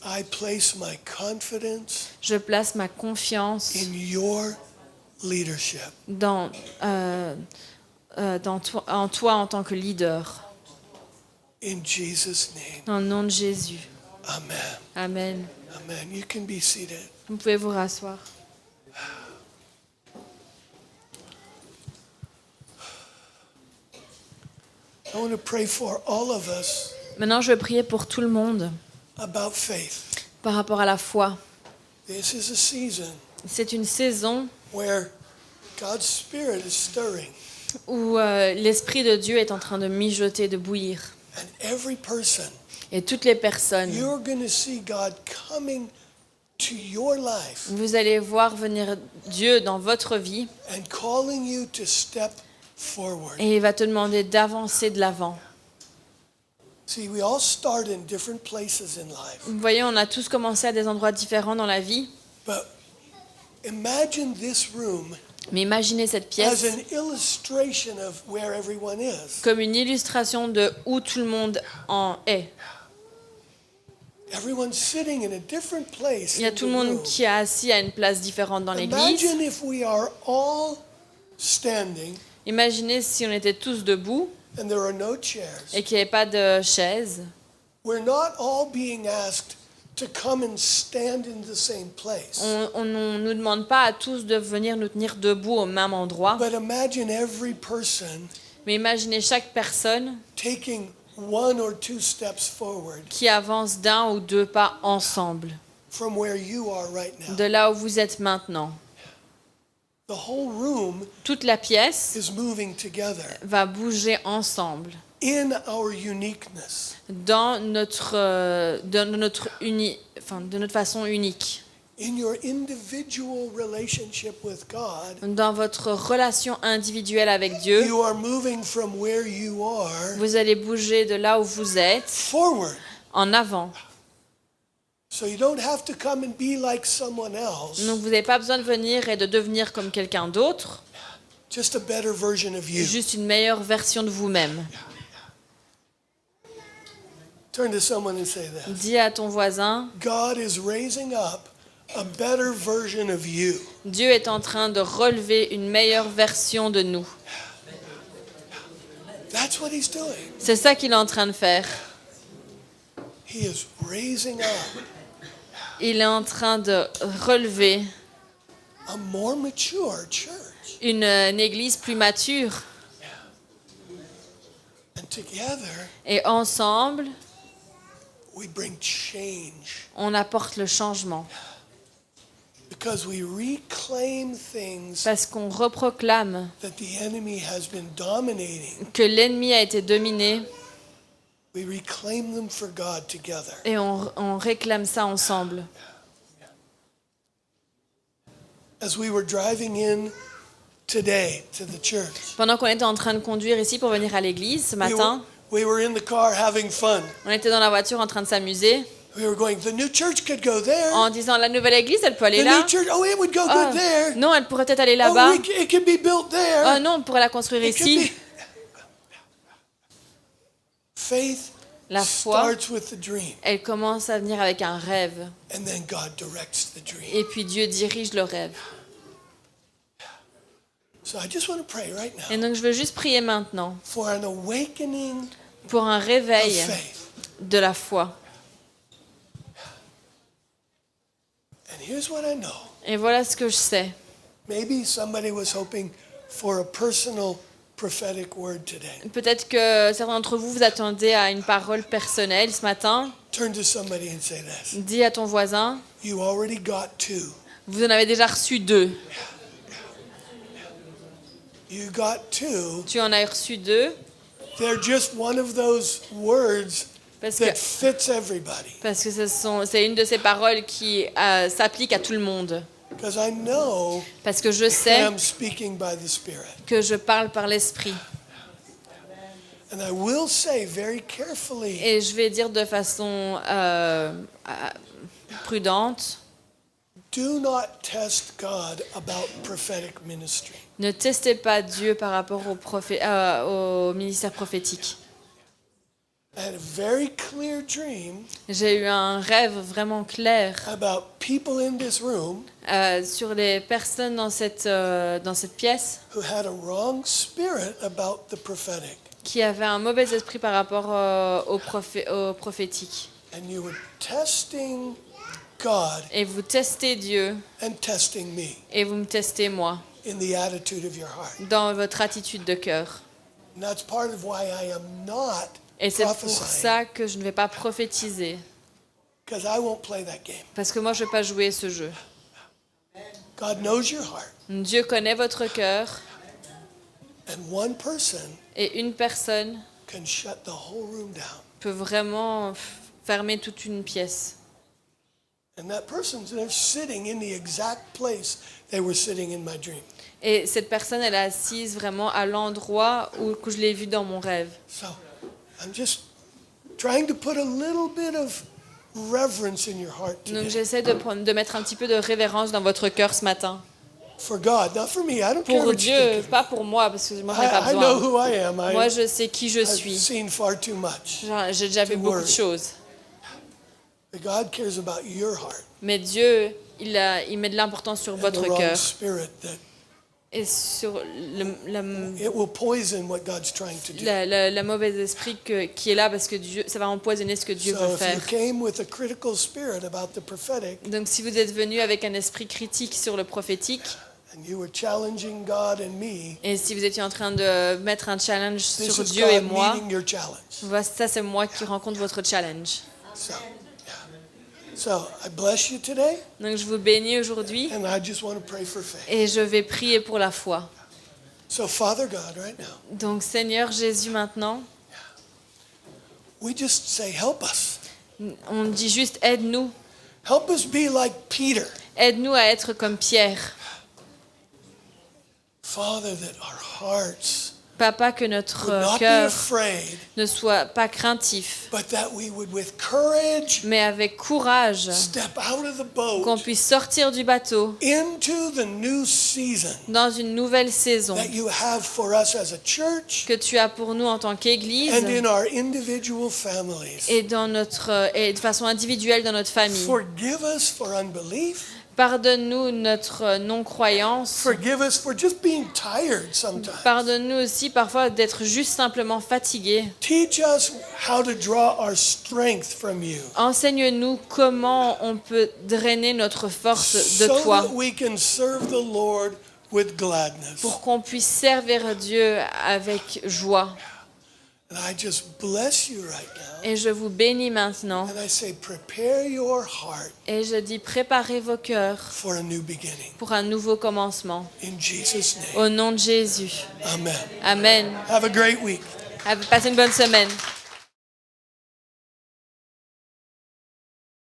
I place my confidence Je place ma confiance in your leadership. en toi en tant que leader. In Jesus' name. Dans le nom de Jésus. Amen. Amen. Amen. You can be seated. Vous pouvez vous rasseoir. I want to pray for all of us Maintenant, je vais prier pour tout le monde about faith. par rapport à la foi. This is a season C'est une saison where God's Spirit is stirring, où l'Esprit de Dieu est en train de mijoter, de bouillir. and every person, Et toutes les personnes, you're going to see God coming to your life vous allez voir venir Dieu dans votre vie and calling you to step forward. et il va te demander d'avancer de l'avant. See, we all start in different places in life, Vous voyez, on a tous commencé à des endroits différents dans la vie, but imagine this room mais imaginez cette as pièce an illustration of where everyone is. comme une illustration de où tout le monde en est. Everyone's sitting in a different place Il y a in tout le the monde room. qui est assis à une place différente dans l'église. Imagine if we are all standing Imaginez si on était tous debout and there are no chairs. et qu'il n'y avait pas de chaises. We're not all being asked to come and stand in the same place. On ne nous demande pas à tous de venir nous tenir debout au même endroit. But imagine every person Mais imaginez chaque personne taking one or two steps forward qui avance d'un ou deux pas ensemble, from where you are right now. de là où vous êtes maintenant. The whole room Toute la pièce is moving together va bouger ensemble in our uniqueness. de notre façon unique. In your individual relationship with God, Dans votre relation individuelle avec Dieu, you are moving from where you are vous allez bouger de là où vous êtes forward. en avant. So you don't have to come and be like someone else, Donc vous n'avez pas besoin de venir et de devenir comme quelqu'un d'autre, just a better version of you. juste une meilleure version de vous-même. Turn to someone and say this. Dis à ton voisin, God is raising up a better version of you. Dieu est en train de relever une meilleure version de nous. That's what he's doing. C'est ça qu'il est en train de faire. He is raising up Il est en train de relever a more mature church. une église plus mature. And together, Et ensemble, we bring change on apporte le changement. because we reclaim things Parce qu'on reproclame that the enemy has been dominating. que l'ennemi a été dominé We reclaim them for God together. et on réclame ça ensemble. As we were driving in today to the church, Pendant qu'on était en train de conduire ici pour venir à l'église ce matin, we were in the car having fun. on était dans la voiture en train de s'amuser We were going, the new church could go there. en disant la nouvelle église, elle peut aller The là. new church, oh, it would go Ah, good there. non, elle pourrait peut-être aller Oh, là-bas. it could be built there. Ah non, on pourrait la construire It could ici. be- Faith La foi, starts with the dream, elle commence à venir avec un rêve. and then God directs the dream. Et puis Dieu dirige le rêve. So I just want to pray right Et now donc je veux juste prier maintenant for an awakening pour un of réveil faith. de la foi. And here's what I know. Et voilà ce que je sais. Maybe somebody was hoping for a personal prophetic word today. Peut-être que certains d'entre vous vous attendez à une parole personnelle ce matin. Turn to somebody and say this. Dis à ton voisin, You already got two. vous en avez déjà reçu 2. You got 2. Tu en as reçu 2 They're just one of those words parce que, that fits everybody. c'est une de ces paroles qui s'applique à tout le monde. Because I know Parce que je that sais I'm speaking by the Spirit. que je parle par l'Esprit. And I will say very carefully, Et je vais dire de façon prudente, do not test God about prophetic ministry. ne testez pas Dieu par rapport au ministère prophétique. I had a very clear dream J'ai eu un rêve vraiment clair about people in this room sur les personnes dans cette pièce who had a wrong spirit about the prophetic. qui avaient un mauvais esprit par rapport au prophétique. And you were testing God Et vous testez Dieu and testing me et vous me testez moi in the attitude of your heart. dans votre attitude de cœur. And that's part of why I am not Et c'est pour prophesying, ça que je ne vais pas prophétiser. because I won't play that game. Parce que moi, je ne vais pas jouer ce jeu. God knows your heart. Dieu connaît votre cœur And one person et une personne can shut the whole room down. peut vraiment fermer toute une pièce. And that person's there sitting in the exact place they were sitting in my dream. Et cette personne, elle est assise vraiment à l'endroit où je l'ai vue dans mon rêve. So I'm just trying to put a little bit of reverence in your heart Donc today. j'essaie de mettre un petit peu de révérence dans votre cœur ce matin. For God, not for me. I don't care Pour what you Dieu, think. pas pour moi, parce que moi, je n'ai pas I know besoin. who I am. Moi, je sais qui je I've suis. seen far too much. J'ai déjà vu beaucoup de choses. But God cares about your heart Mais Dieu, il met de l'importance sur and the votre wrong cœur spirit that et sur it will poison what God's trying to do. le mauvais esprit qui est là parce que Dieu, ça va empoisonner ce que Dieu So veut if faire. you came with a critical spirit about the prophetic Donc si vous êtes venu avec un esprit critique sur le prophétique and you were challenging God and me, et si vous étiez en train de mettre un challenge this sur is Dieu et God moi, meeting your challenge. voilà, ça c'est moi qui rencontre votre challenge. So, yeah. So I bless you today, Donc je vous bénis aujourd'hui and I just want to pray for faith. et je vais prier pour la foi. So Father God, right now, Donc Seigneur Jésus maintenant, we just say, help us. on dit juste aide-nous. Help us be like Peter. Aide-nous à être comme Pierre. Father, that our hearts Papa, que would notre not be cœur afraid, ne soit pas craintif, but that we would, with courage, mais avec courage, step out of the qu'on boat puisse sortir du bateau into the new season dans une nouvelle saison that you have for us as a church que tu as pour nous en tant qu'Église and in our individual families. et et de façon individuelle dans notre famille. Forgive us for unbelief. Pardonne-nous notre non-croyance. Forgive us for just being tired sometimes. Pardonne-nous aussi parfois d'être juste simplement fatigués. Teach us how to draw our strength from you Enseigne-nous comment on peut drainer notre force de so toi that we can serve the Lord with gladness. pour qu'on puisse servir Dieu avec joie. And I just bless you right now. Et je vous bénis maintenant. And I say, prepare your heart Et je dis préparez vos cœurs for a new beginning. pour un nouveau commencement. In Jesus' name, Au nom de Jésus. amen. Amen. Have a great week. Passez une bonne semaine.